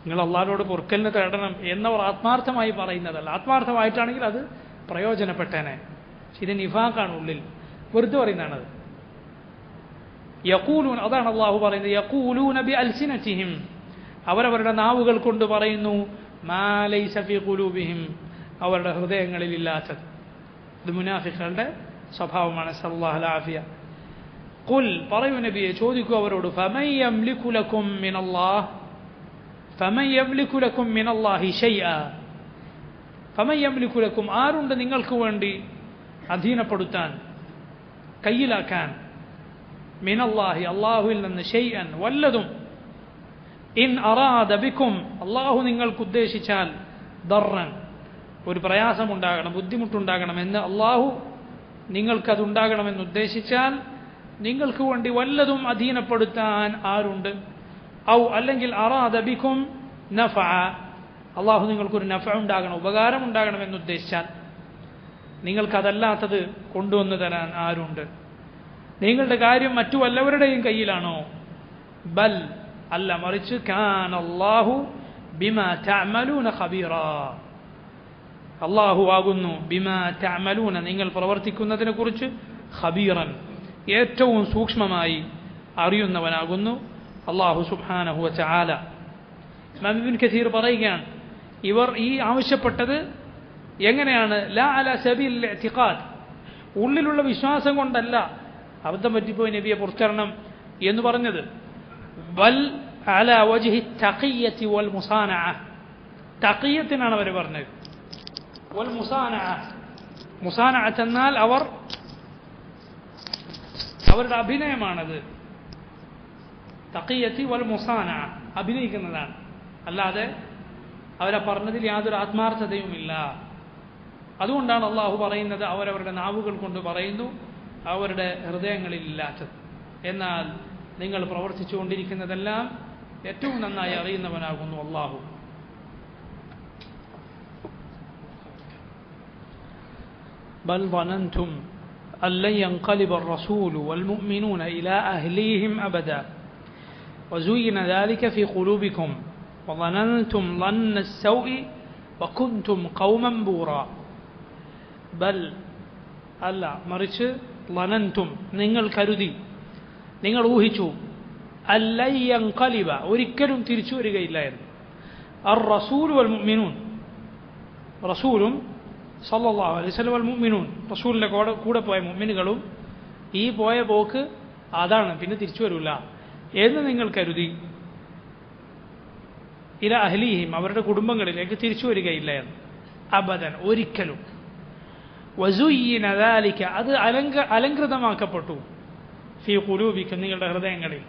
നിങ്ങൾ അള്ളാഹുവോട് പൊറുക്കലിന് തേടണം എന്നവർ ആത്മാർത്ഥമായി പറയുന്നതല്ല. ആത്മാർത്ഥമായിട്ടാണെങ്കിൽ അത് പ്രയോജനപ്പെട്ടേനെ. ഇത് നിഫാഖാണ്, ഉള്ളിൽ വെറുതെ പറയുന്നതാണത്. യഖൂലൂൻ, അതാണ് അള്ളാഹു പറയുന്നത്, യഖൂലൂന ബിഅൽസിനതിഹിം, അവരവരുടെ നാവുകൾ കൊണ്ട് പറയുന്നു, മാ ലൈസ ഫീ ഖുലൂബിഹിം, അവരുടെ ഹൃദയങ്ങളിൽ ഇല്ലാത്തത്. ഇത് മുനാഫിഖുകളുടെ സ്വഭാവമാണ്. സല്ലല്ലാഹു അലൈഹി ആഫിയ. ഖുൽ, പറയൂ നബിയെ, ചോദിക്കൂ അവരോട്, ഫമൻ യംലികു ലക്കും മിനല്ലാഹ്, ഫമൻ യംലികു ലക്കും മിനല്ലാഹി ശൈഅ, ഫമൻ യംലികു ലക്കും, ആരുണ്ട് നിങ്ങൾക്ക് വേണ്ടി അധീനപ്പെടുത്താൻ, കയ്യിലാക്കാൻ, മിനല്ലാഹി, അള്ളാഹുവിൽ നിന്ന്, ഷൈഅൻ, വല്ലതും, ഇൻ അറാദ ബിക്കും, അള്ളാഹു നിങ്ങൾക്ക് ഉദ്ദേശിച്ചാൽ, ദർറൻ, ഒരു പ്രയാസമുണ്ടാകണം, ബുദ്ധിമുട്ടുണ്ടാകണം എന്ന് അള്ളാഹു നിങ്ങൾക്കതുണ്ടാകണമെന്ന് ഉദ്ദേശിച്ചാൽ നിങ്ങൾക്ക് വേണ്ടി വല്ലതും അധീനപ്പെടുത്താൻ ആരുണ്ട്? ഔ, അല്ലെങ്കിൽ അറാദ ബിക്കും നഫഅ, അള്ളാഹു നിങ്ങൾക്കൊരു നഫഅ ഉണ്ടാകണം, ഉപകാരം ഉണ്ടാകണമെന്ന് ഉദ്ദേശിച്ചാൽ നിങ്ങൾക്കതല്ലാത്തത് കൊണ്ടുവന്നു തരാൻ ആരുണ്ട്? നിങ്ങളുടെ കാര്യം മറ്റു വല്ലവരുടെയും കയ്യിലാണോ? ബൽ, അല്ല, മറിച്ച് കാന അല്ലാഹു ബിമാ തഅമലൂന ഖബീറാ, അല്ലാഹു ആകുന്നു ബിമാ തഅമലൂന, നിങ്ങൾ പ്രവർത്തിക്കുന്നതിനെ കുറിച്ച്, ഖബീറൻ, ഏറ്റവും സൂക്ഷ്മമായി അറിയുന്നവനാകുന്നു അല്ലാഹു സുബ്ഹാനഹു വ തആല. ഇമാം ഇബ്നു കസീർ പറയുകയാണ്, ഇവർ ഈ ആവശ്യപ്പെട്ടത് എങ്ങനെയാണ്? ലാ അലാ സബീൽ ഇഅ്തിഖാദ്, ഉള്ളിലുള്ള വിശ്വാസം കൊണ്ടല്ല അബദ്ധം പറ്റിപ്പോയി നബിയെ പുറത്തരണം എന്ന് പറഞ്ഞത്. ബൽ അലാ വജ്ഹി തഖിയ്യത്തി വൽ മുസാനഅ, തഖിയ്യത്തിനാണ് അവർ പറഞ്ഞത്. വൽ മുസാനഅ, മുസാനഅ എന്നാൽ അവരുടെ അഭിനയമാണത്. തഖിയ്യത്തി വൽ മുസാനഅ, അഭിനയിക്കുന്നതാണ്, അല്ലാതെ അവരെ പറഞ്ഞതിൽ യാതൊരു ആത്മാർത്ഥതയുമില്ല. അതുകൊണ്ടാണ് അള്ളാഹു പറയുന്നത് അവരവരുടെ നാവുകൾ കൊണ്ട് പറയുന്നു, അവരുടെ ഹൃദയങ്ങളിൽ ഇല്ലാത്തത്. എന്നാൽ നിങ്ങൾ പ്രവർത്തിച്ചുകൊണ്ടിരിക്കുന്നതെല്ലാം ഏറ്റവും നന്നായി അറിയുന്നവനാകുന്നു അള്ളാഹു. ബൽ ظننتم أن لن ينقلب الرسول والمؤمنون إلى أهليهم أبدا وزين ذلك في قلوبكم وظننتم ظن السوء وكنتم قوما بورا. ബൽ, അല്ല, മറിച്ച് ظننتم, നിങ്ങൾ കരുതി, നിങ്ങൾ ഊഹിച്ചു, അല്ലൻ യൻഖലിബ, ഒരിക്കലും തിരിച്ചു വരികയില്ലായിരുന്നു, അർ റസൂൽ വൽ മുഅ്മിനൂൻ, റസൂലും സല്ലല്ലാഹു അലൈഹി വസല്ലം വൽ മുഅ്മിനൂൻ, റസൂലിന്റെ കൂടെ പോയ മുഅ്മിനുകളും ഈ പോയ പോക്ക് അതാണ്, പിന്നെ തിരിച്ചു വരില്ല എന്ന് നിങ്ങൾ കരുതി. ഇല അഹ്ലീഹിം, അവരുടെ കുടുംബങ്ങളിലേക്ക് തിരിച്ചു വരികയില്ലായിരുന്നു, അബദൻ, ഒരിക്കലും. വസുയ്യിന ദാലിക, അത് അലങ്കൃതമാക്കപ്പെട്ടു, ഫീ ഖുലൂബിക്കും, നിങ്ങളുടെ ഹൃദയങ്ങളിൽ.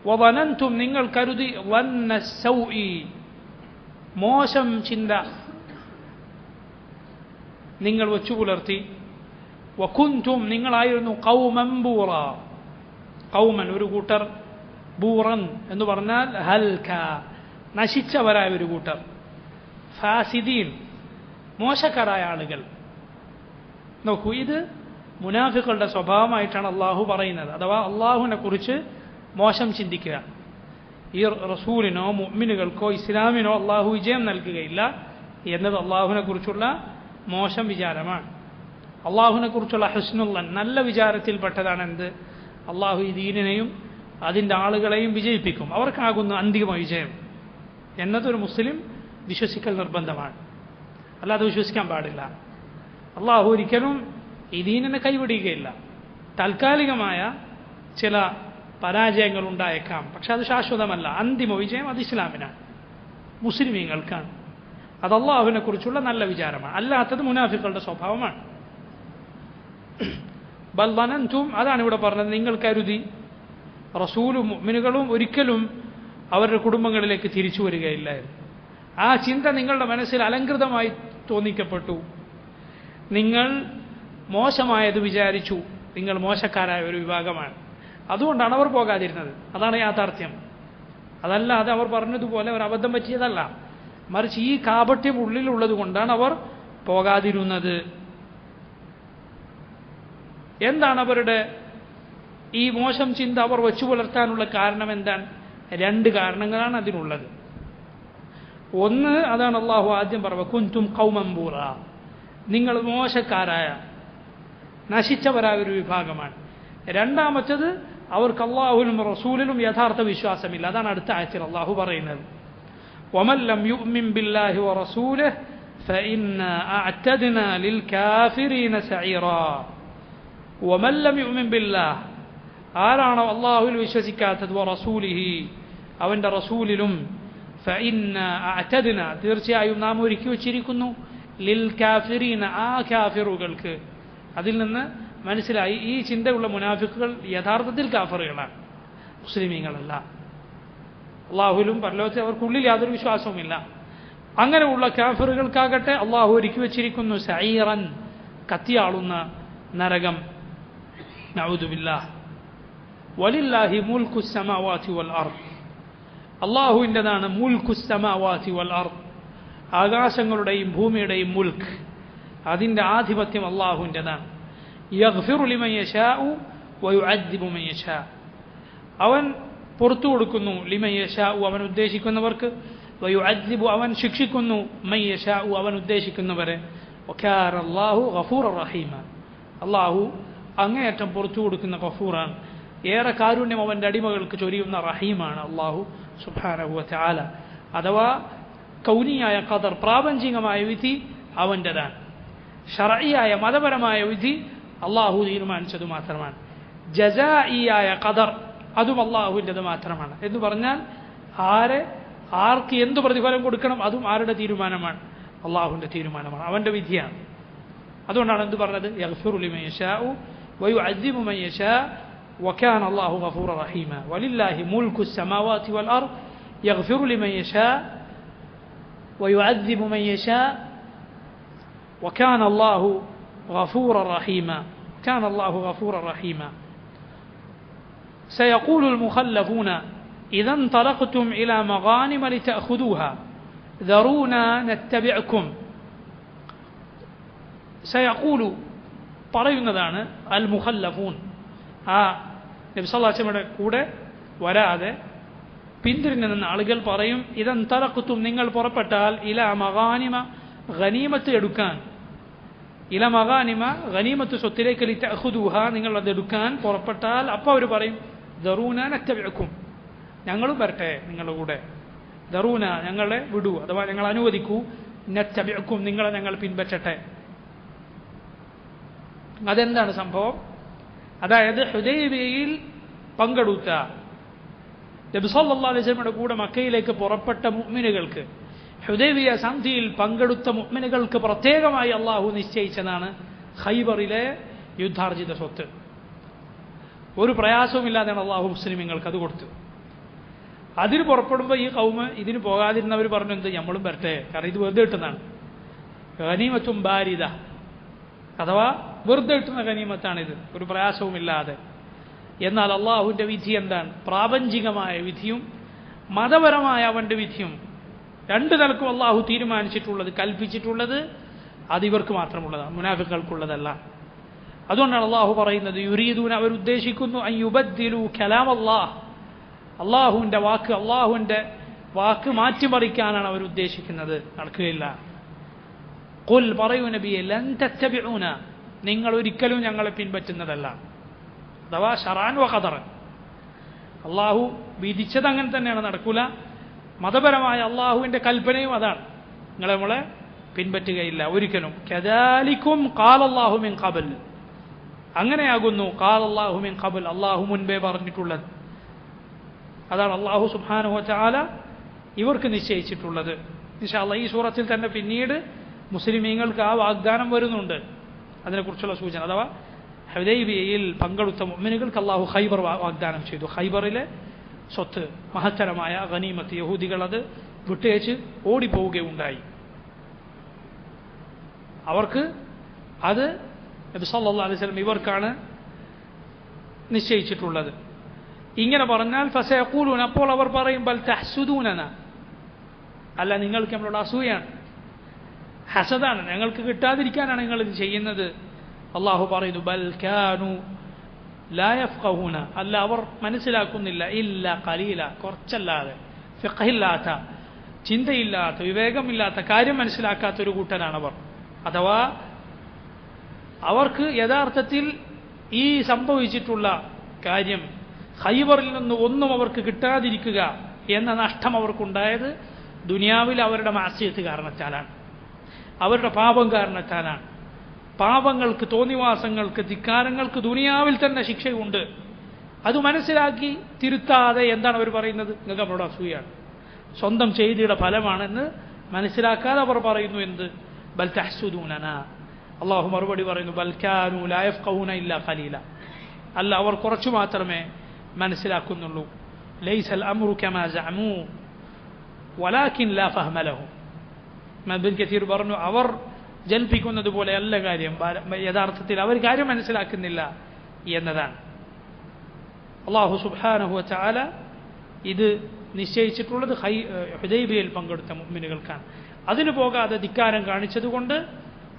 വദനൻതും, നിങ്ങൾ കരുതി, വന്ന സൗഇ, മോശം ചിന്ത നിങ്ങൾ വച്ചു പുലർത്തി. വകുൻതും, നിങ്ങളായിരുന്നു, ഖൗമൻ ബൂറ, ഖൗമൻ, ഒരു കൂട്ടർ, ബൂറൻ എന്ന് പറഞ്ഞാൽ ഹൽക, നശിച്ചവരായ ഒരു കൂട്ടർ, ഫാസിദീൻ, മോശക്കാരായ ആളുകൾ. നോക്കൂ, ഇത് മുനാഫിഖുകളുടെ സ്വഭാവമായിട്ടാണ് അള്ളാഹു പറയുന്നത്. അഥവാ അള്ളാഹുവിനെ കുറിച്ച് മോശം ചിന്തിക്കുക. ഈ റസൂലിനോ മുഅ്മിനുകൾക്കോ ഇസ്ലാമിനോ അള്ളാഹു വിജയം നൽകുകയില്ല എന്നത് അള്ളാഹുവിനെ കുറിച്ചുള്ള മോശം വിചാരമാണ്. അള്ളാഹുവിനെ കുറിച്ചുള്ള ഹുസ്നുള്ള, നല്ല വിചാരത്തിൽപ്പെട്ടതാണ് എന്ത്? അള്ളാഹു ഈ ദീനിനെയും അതിൻ്റെ ആളുകളെയും വിജയിപ്പിക്കും, അവർക്കാകുന്ന അന്തിമ വിജയം എന്നതൊരു മുസ്ലിം വിശ്വസിക്കൽ നിർബന്ധമാണ്, അല്ലാതെ വിശ്വസിക്കാൻ പാടില്ല. അള്ളാഹു ഒരിക്കലും ഈ ദീനിനെ കൈവിടുകയില്ല. താൽക്കാലികമായ ചില പരാജയങ്ങൾ ഉണ്ടായേക്കാം, പക്ഷെ അത് ശാശ്വതമല്ല. അന്തിമ വിജയം അത് ഇസ്ലാമിനാണ്, മുസ്ലിമീങ്ങൾക്കാണ്. അത് അള്ളാഹുവിനെ കുറിച്ചുള്ള നല്ല വിചാരമാണ്, അല്ലാത്തത് മുനാഫിഖുകളുടെ സ്വഭാവമാണ്. ബൽ ളനൻതും, അതാണ് ഇവിടെ പറഞ്ഞത്, നിങ്ങൾ കരുതി, റസൂലും മുഅ്മിനുകളും ഒരിക്കലും അവരുടെ കുടുംബങ്ങളിലേക്ക് തിരിച്ചു വരികയില്ലായിരുന്നു. ആ ചിന്ത നിങ്ങളുടെ മനസ്സിൽ അലങ്കൃതമായി തോന്നിക്കപ്പെട്ടു, നിങ്ങൾ മോശമായത് വിചാരിച്ചു, നിങ്ങൾ മോശക്കാരായ ഒരു വിഭാഗമാണ്, അതുകൊണ്ടാണ് അവർ പോകാതിരുന്നത്. അതാണ് യാഥാർത്ഥ്യം. അതല്ലാതെ അവർ പറഞ്ഞതുപോലെ അവർ അബദ്ധം പറ്റിയതല്ല, മറിച്ച് ഈ കാപട്യം ഉള്ളിലുള്ളത് കൊണ്ടാണ് അവർ പോകാതിരുന്നത്. എന്താണ് അവരുടെ ഈ മോശം ചിന്ത അവർ വെച്ചു പുലർത്താനുള്ള കാരണം? എന്താണ്? രണ്ട് കാരണങ്ങളാണ് അതിനുള്ളത്. ഒന്ന്, അതാണ് അള്ളാഹു ആദ്യം പറഞ്ഞത്, കുൻതും ഖൗമൻ ബൂറ, നിങ്ങൾ മോശക്കാരായ നശിച്ചവരായ ഒരു വിഭാഗമാണ്. രണ്ടാമത്തേത് അവർക്ക് അള്ളാഹുവിലും റസൂലിലും യഥാർത്ഥ വിശ്വാസമില്ല. അതാണ് അടുത്ത ആയത്തിൽ അള്ളാഹു പറയുന്നത്, ومن لم يؤمن بالله ورسوله فإنا أعتدنا للكافرين سعيرا. ومن لم يؤمن بالله, ആരാണോ അള്ളാഹുവിൽ വിശ്വസിക്കാത്തത്, വറസൂലിഹി, അവൻ്റെ റസൂലിലും, فإنا أعتدنا, തീർച്ചയായും നാം ഒരുക്കി വച്ചിരിക്കുന്നു, ലിൽ കാഫിരീന, ആ കാഫിറുകൾക്ക്. അതിൽ നിന്ന് മനസ്സിലായി ഈ ചിന്തയുള്ള മുനാഫിക്കുകൾ യഥാർത്ഥത്തിൽ കാഫറുകളാണ്, മുസ്ലിമീങ്ങളല്ല. അള്ളാഹുവിലും പരലോകത്തെ അവർക്കുള്ളിൽ യാതൊരു വിശ്വാസവുമില്ല. അങ്ങനെയുള്ള കാഫിറുകൾക്കാകട്ടെ അള്ളാഹു ഒരുക്കി വച്ചിരിക്കുന്നു സഈറൻ, കത്തിയാളുന്ന നരകം. നഊദു ബില്ലാഹ്. വലില്ലാഹി മുൽക്കു സ്സമാവാതി വൽ അർദ്, അള്ളാഹുവിൻ്റെതാണ് മുൽക്കു സ്സമാവാതി വൽ അർദ്, ആകാശങ്ങളുടെയും ഭൂമിയുടെയും മുൽക്ക്, അതിൻ്റെ ആധിപത്യം അള്ളാഹുവിൻ്റെതാണ്. യഗ്ഫിറു ലിമൻ യശാഉ വയുഅദ്ദിബു മൻ യശാ, അവൻ പുറത്തു കൊടുക്കുന്നു, ലിമൻ യശാഉ, അവൻ ഉദ്ദേശിക്കുന്നവർക്ക്, വയുഅദ്ദിബു, അവൻ ശിക്ഷിക്കുന്നു, മൻ യശാഉ, അവൻ ഉദ്ദേശിക്കുന്നവരെ. വകാന അല്ലാഹു ഗഫൂറർ റഹീമ, അള്ളാഹു അങ്ങേയറ്റം പുറത്തു കൊടുക്കുന്ന ഗഫൂറാണ്, ഏറെ കാരുണ്യം അവൻ്റെ അടിമകൾക്ക് ചൊരിയുന്ന റഹീമാണ് അള്ളാഹു സുബ്ഹാനഹു വതആല. അഥവാ കൗനിയായ ഖദർ, പ്രാപഞ്ചികമായ വിധി അവൻ്റെതാണ്. ശർഈയായ മതപരമായ വിധി അള്ളാഹു തീരുമാനിച്ചത് മാത്രമാണ്. ജസാഇയായ ഖദർ, അതും അള്ളാഹുവിൻ്റെത് മാത്രമാണ്. എന്ന് പറഞ്ഞാൽ ആർക്ക് എന്ത് പ്രതിഫലം കൊടുക്കണം അതും ആരുടെ തീരുമാനമാണ്? അള്ളാഹുവിൻ്റെ തീരുമാനമാണ്, അവൻ്റെ വിധിയാണ്. അതുകൊണ്ടാണ് എന്ത് പറഞ്ഞത്, യഗ്ഫിറു ലിമൻ യശാഉ വയുഅദ്ദിബു മൻ യശാ വകാന അല്ലാഹു ഗഫൂറ റഹീമ. വലില്ലാഹി മുൽക്കു സ്സമാവാതി വൽ അർദ് യഗ്ഫിറു ലിമൻ യശാ വയുഅദ്ദിബു മൻ യശാ വകാന അല്ലാഹു ഗഫൂറ റഹീമ. കാന അല്ലാഹു ഗഫൂറ റഹീമ. سيقول المخلفون إذا انطلقتم إلى مغانم لتأخذوها ذرونا نتبعكم. سيقول പറയുന്നതാണ് അൽ മുഖല്ലഫൂൻ, ആ നബി സല്ലല്ലാഹു അലൈഹി വസല്ലമയുടെ കൂടെ വരാതെ പിന്തിരിഞ്ഞു നിന്ന ആളുകൾ പറയും, ഇദൻ തറഖ്തും, നിങ്ങൾ പുറപ്പെട്ടാൽ, ഇല മഗാനിമ, ഗനീമത്ത് എടുക്കാൻ, ഇല മഗാനിമ, ഗനീമത്ത് സ്വത്തിലേക്ക്, ലിതഅഖുദൂഹ, നിങ്ങൾ അത് എടുക്കാൻ പുറപ്പെട്ടാൽ, അപ്പോൾ അവർ പറയും, ദറൂന നത്തബിഅക്കും, ഞങ്ങളും വരട്ടെ നിങ്ങളുടെ കൂടെ, ദറൂന, ഞങ്ങളെ വിടൂ, അഥവാ ഞങ്ങൾ അനുവദിക്കൂ, നത്തബിഅക്കും, നിങ്ങളെ ഞങ്ങൾ പിൻപറ്റട്ടെ. അതെന്താണ് സംഭവം? അതായത് ഹുദൈബിയയിൽ പങ്കെടുത്ത നബി സല്ലല്ലാഹു അലൈഹി വസല്ലമയുടെ കൂടെ മക്കയിലേക്ക് പുറപ്പെട്ട മുഅ്മിനുകൾക്ക്, ഹുദൈബിയ സന്ധിയിൽ പങ്കെടുത്ത മുഅ്മിനുകൾക്ക് പ്രത്യേകമായി അള്ളാഹു നിശ്ചയിച്ചതാണ് ഖൈബറിലെ യുദ്ധാർജിത സ്വത്ത്. ഒരു പ്രയാസവുമില്ലാതെയാണ് അള്ളാഹു മുസ്ലിമീങ്ങൾക്ക് അത് കൊടുത്തു. അതിന് പുറപ്പെടുമ്പോൾ ഈ കൗമ് ഇതിന് പോകാതിരുന്നവർ പറഞ്ഞു, എന്ത്, നമ്മളും വരട്ടെ, കാരണം ഇത് വെറുതെ കിട്ടുന്നതാണ്, ഗനീമത്തും ബാരിദ, അഥവാ വെറുതെ കിട്ടുന്ന ഗനീമത്താണിത്, ഒരു പ്രയാസവുമില്ലാതെ. എന്നാൽ അള്ളാഹുവിൻ്റെ വിധി എന്താണ്? പ്രാപഞ്ചികമായ വിധിയും മതപരമായ അവൻ്റെ വിധിയും രണ്ട് നിലക്കും അള്ളാഹു തീരുമാനിച്ചിട്ടുള്ളത്, കൽപ്പിച്ചിട്ടുള്ളത്, അത് ഇവർക്ക് മാത്രമുള്ളതാണ്, മുനാഫിക്കുകൾക്കുള്ളതല്ല. അതുകൊണ്ടാണ് അള്ളാഹു പറയുന്നത്, യുരീദൂന, അവർ ഉദ്ദേശിക്കുന്നു, അൻ യുബദ്ദിലു കലാം അല്ലാഹ്, അള്ളാഹുവിൻ്റെ വാക്ക് മാറ്റിമറിക്കാനാണ് അവർ ഉദ്ദേശിക്കുന്നത്, നടക്കുകയില്ല. ഖുൽ, പറയൂ നബിയെ, ലൻ തത്തബിഊന, നിങ്ങൾ ഒരിക്കലും ഞങ്ങളെ പിൻപറ്റുന്നതല്ല. അഥവാ ശറാൻ വ ഖദറൻ, അള്ളാഹു വിധിച്ചത് അങ്ങനെ തന്നെയാണ്, നടക്കൂല. മതപരമായ അള്ളാഹുവിൻ്റെ കൽപ്പനയും അതാണ്, നമ്മളെ പിൻപറ്റുകയില്ല ഒരിക്കലും. കദാലിക്കും ഖാലല്ലാഹു മിൻ ഖബൽ, അങ്ങനെയാകുന്നു ഖാലല്ലാഹു മിൻ ഖബൽ, അള്ളാഹു മുൻപേ പറഞ്ഞിട്ടുള്ളത്. അതാണ് അള്ളാഹു സുബ്ഹാനഹു വ തആല ഇവർക്ക് നിശ്ചയിച്ചിട്ടുള്ളത്. ഇൻഷാ അല്ലാഹ് ഈ സൂറത്തിൽ തന്നെ പിന്നീട് മുസ്ലിമീങ്ങൾക്ക് ആ വാഗ്ദാനം വരുന്നുണ്ട്, അതിനെക്കുറിച്ചുള്ള സൂചന. അഥവാ ഹുദൈബിയയിൽ പങ്കെടുത്ത മുഅ്മിനുകൾക്ക് അള്ളാഹു ഖൈബർ വാഗ്ദാനം ചെയ്തു. ഖൈബറിലെ സ്വത്ത്, മഹത്തരമായ ഗനീമത്ത്, യഹൂദികൾ അത് വിട്ടേച്ച് ഓടിപ്പോവുകയുണ്ടായി. അവർക്ക് അത് നബി സല്ലല്ലാഹു അലൈഹി വസല്ലം ഇവർക്കാണ് നിശ്ചയിച്ചിട്ടുള്ളത്. ഇങ്ങനെ പറഞ്ഞാൽ ഫസയഖൂലൂന, അപ്പോൾ അവർ പറയും, ബൽ തഹ്സുദൂനന, അല്ല, നിങ്ങൾക്ക് നമ്മളോട് അസൂയാണ്, ഹസദാണ്, ഞങ്ങൾക്ക് കിട്ടാതിരിക്കാനാണ് നിങ്ങൾ ഇത് ചെയ്യുന്നത്. അള്ളാഹു പറയുന്നു, ബൽ കാനു ലാ യഫ്ഖഹൂന, അല്ല, അവർ മനസ്സിലാക്കുന്നില്ല, ഇല്ല ഖലീല, കുറച്ചല്ലാതെ, ഫിഖഹില്ലാത്ത, ചിന്തയില്ലാത്ത, വിവേകമില്ലാത്ത, കാര്യം മനസ്സിലാക്കാത്ത ഒരു കൂട്ടരാണ് അവർ. അഥവാ അവർക്ക് യഥാർത്ഥത്തിൽ ഈ സംഭവിച്ചിട്ടുള്ള കാര്യം ഖൈബറിൽ നിന്ന് ഒന്നും അവർക്ക് കിട്ടാതിരിക്കുക എന്ന നഷ്ടം അവർക്കുണ്ടായത് ദുനിയാവിൽ അവരുടെ മാസ്യത്ത് കാരണത്താലാണ്, അവരുടെ പാപം കാരണത്താലാണ്. പാപങ്ങൾക്ക്, തോന്നിവാസങ്ങൾക്ക്, ധിക്കാരങ്ങൾക്ക് ദുനിയാവിൽ തന്നെ ശിക്ഷയുണ്ട്. അത് മനസ്സിലാക്കി തിരുത്താതെ എന്താണ് അവർ പറയുന്നത്? നിങ്ങൾക്ക് അവരോട് അസൂയാണ്, സ്വന്തം ചെയ്തിയുടെ ഫലമാണെന്ന് മനസ്സിലാക്കാതെ അവർ പറയുന്നു എന്ത്? ബൽ തഹ്സുദൂനന. അള്ളാഹു മറുപടി പറയുന്നു, ബൽ കാനൂ ലാ യഫ്ഖഹൂന ഇല്ലാ ഖലീല. അല്ല, അവർ കുറച്ചു മാത്രമേ മനസ്സിലാക്കുന്നുള്ളൂ. ലൈസൽ അംറു കമാ സഅമൂ വലാകിൻ ലാ ഫഹ്മ ലഹും. ഇബ്നു കസീർ പറഞ്ഞു, അവർ ജൽപ്പിക്കുന്നത് പോലെ അല്ല കാര്യം, യഥാർത്ഥത്തിൽ അവർ കാര്യം മനസ്സിലാക്കുന്നില്ല എന്നതാണ്. അല്ലാഹു സുബ്ഹാനഹു വ തആല ഇത് നിശ്ചയിച്ചിട്ടുള്ളത് ഹുദൈബിയയിൽ പങ്കെടുത്ത മുഅ്മിനുകൾക്കാണ്. അതിനു പോകാതെ ധിക്കാരം കാണിച്ചതുകൊണ്ട്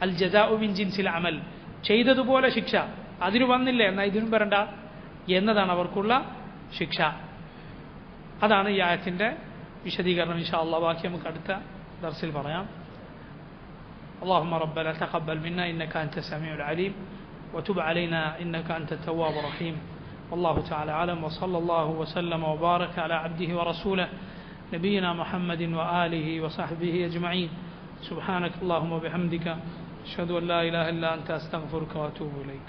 അൽ ജസാഉ മിൻ ജിൻസിൽ അമൽ, ചെയ്തതുപോലെ ശിക്ഷ. അതിന് വന്നില്ല എന്നാൽ ഇതിനും വരണ്ട എന്നതാണ് അവർക്കുള്ള ശിക്ഷ. അതാണ് ഈ ആയത്തിന്റെ വിശദീകരണം. ഇൻഷാ അല്ലാഹ് ബാക്കി നമുക്ക് അടുത്ത ദർസിൽ പറയാം. اللهم ربنا تقبل منا إنك أنت السميع العليم وتب علينا إنك أنت التواب الرحيم. والله تعالى أعلم، وصلى الله وسلم وبارك على عبده ورسوله نبينا محمد وآله وصحبه أجمعين. سبحانك اللهم وبحمدك أشهد أن لا إله إلا أنت أستغفرك وأتوب إليك.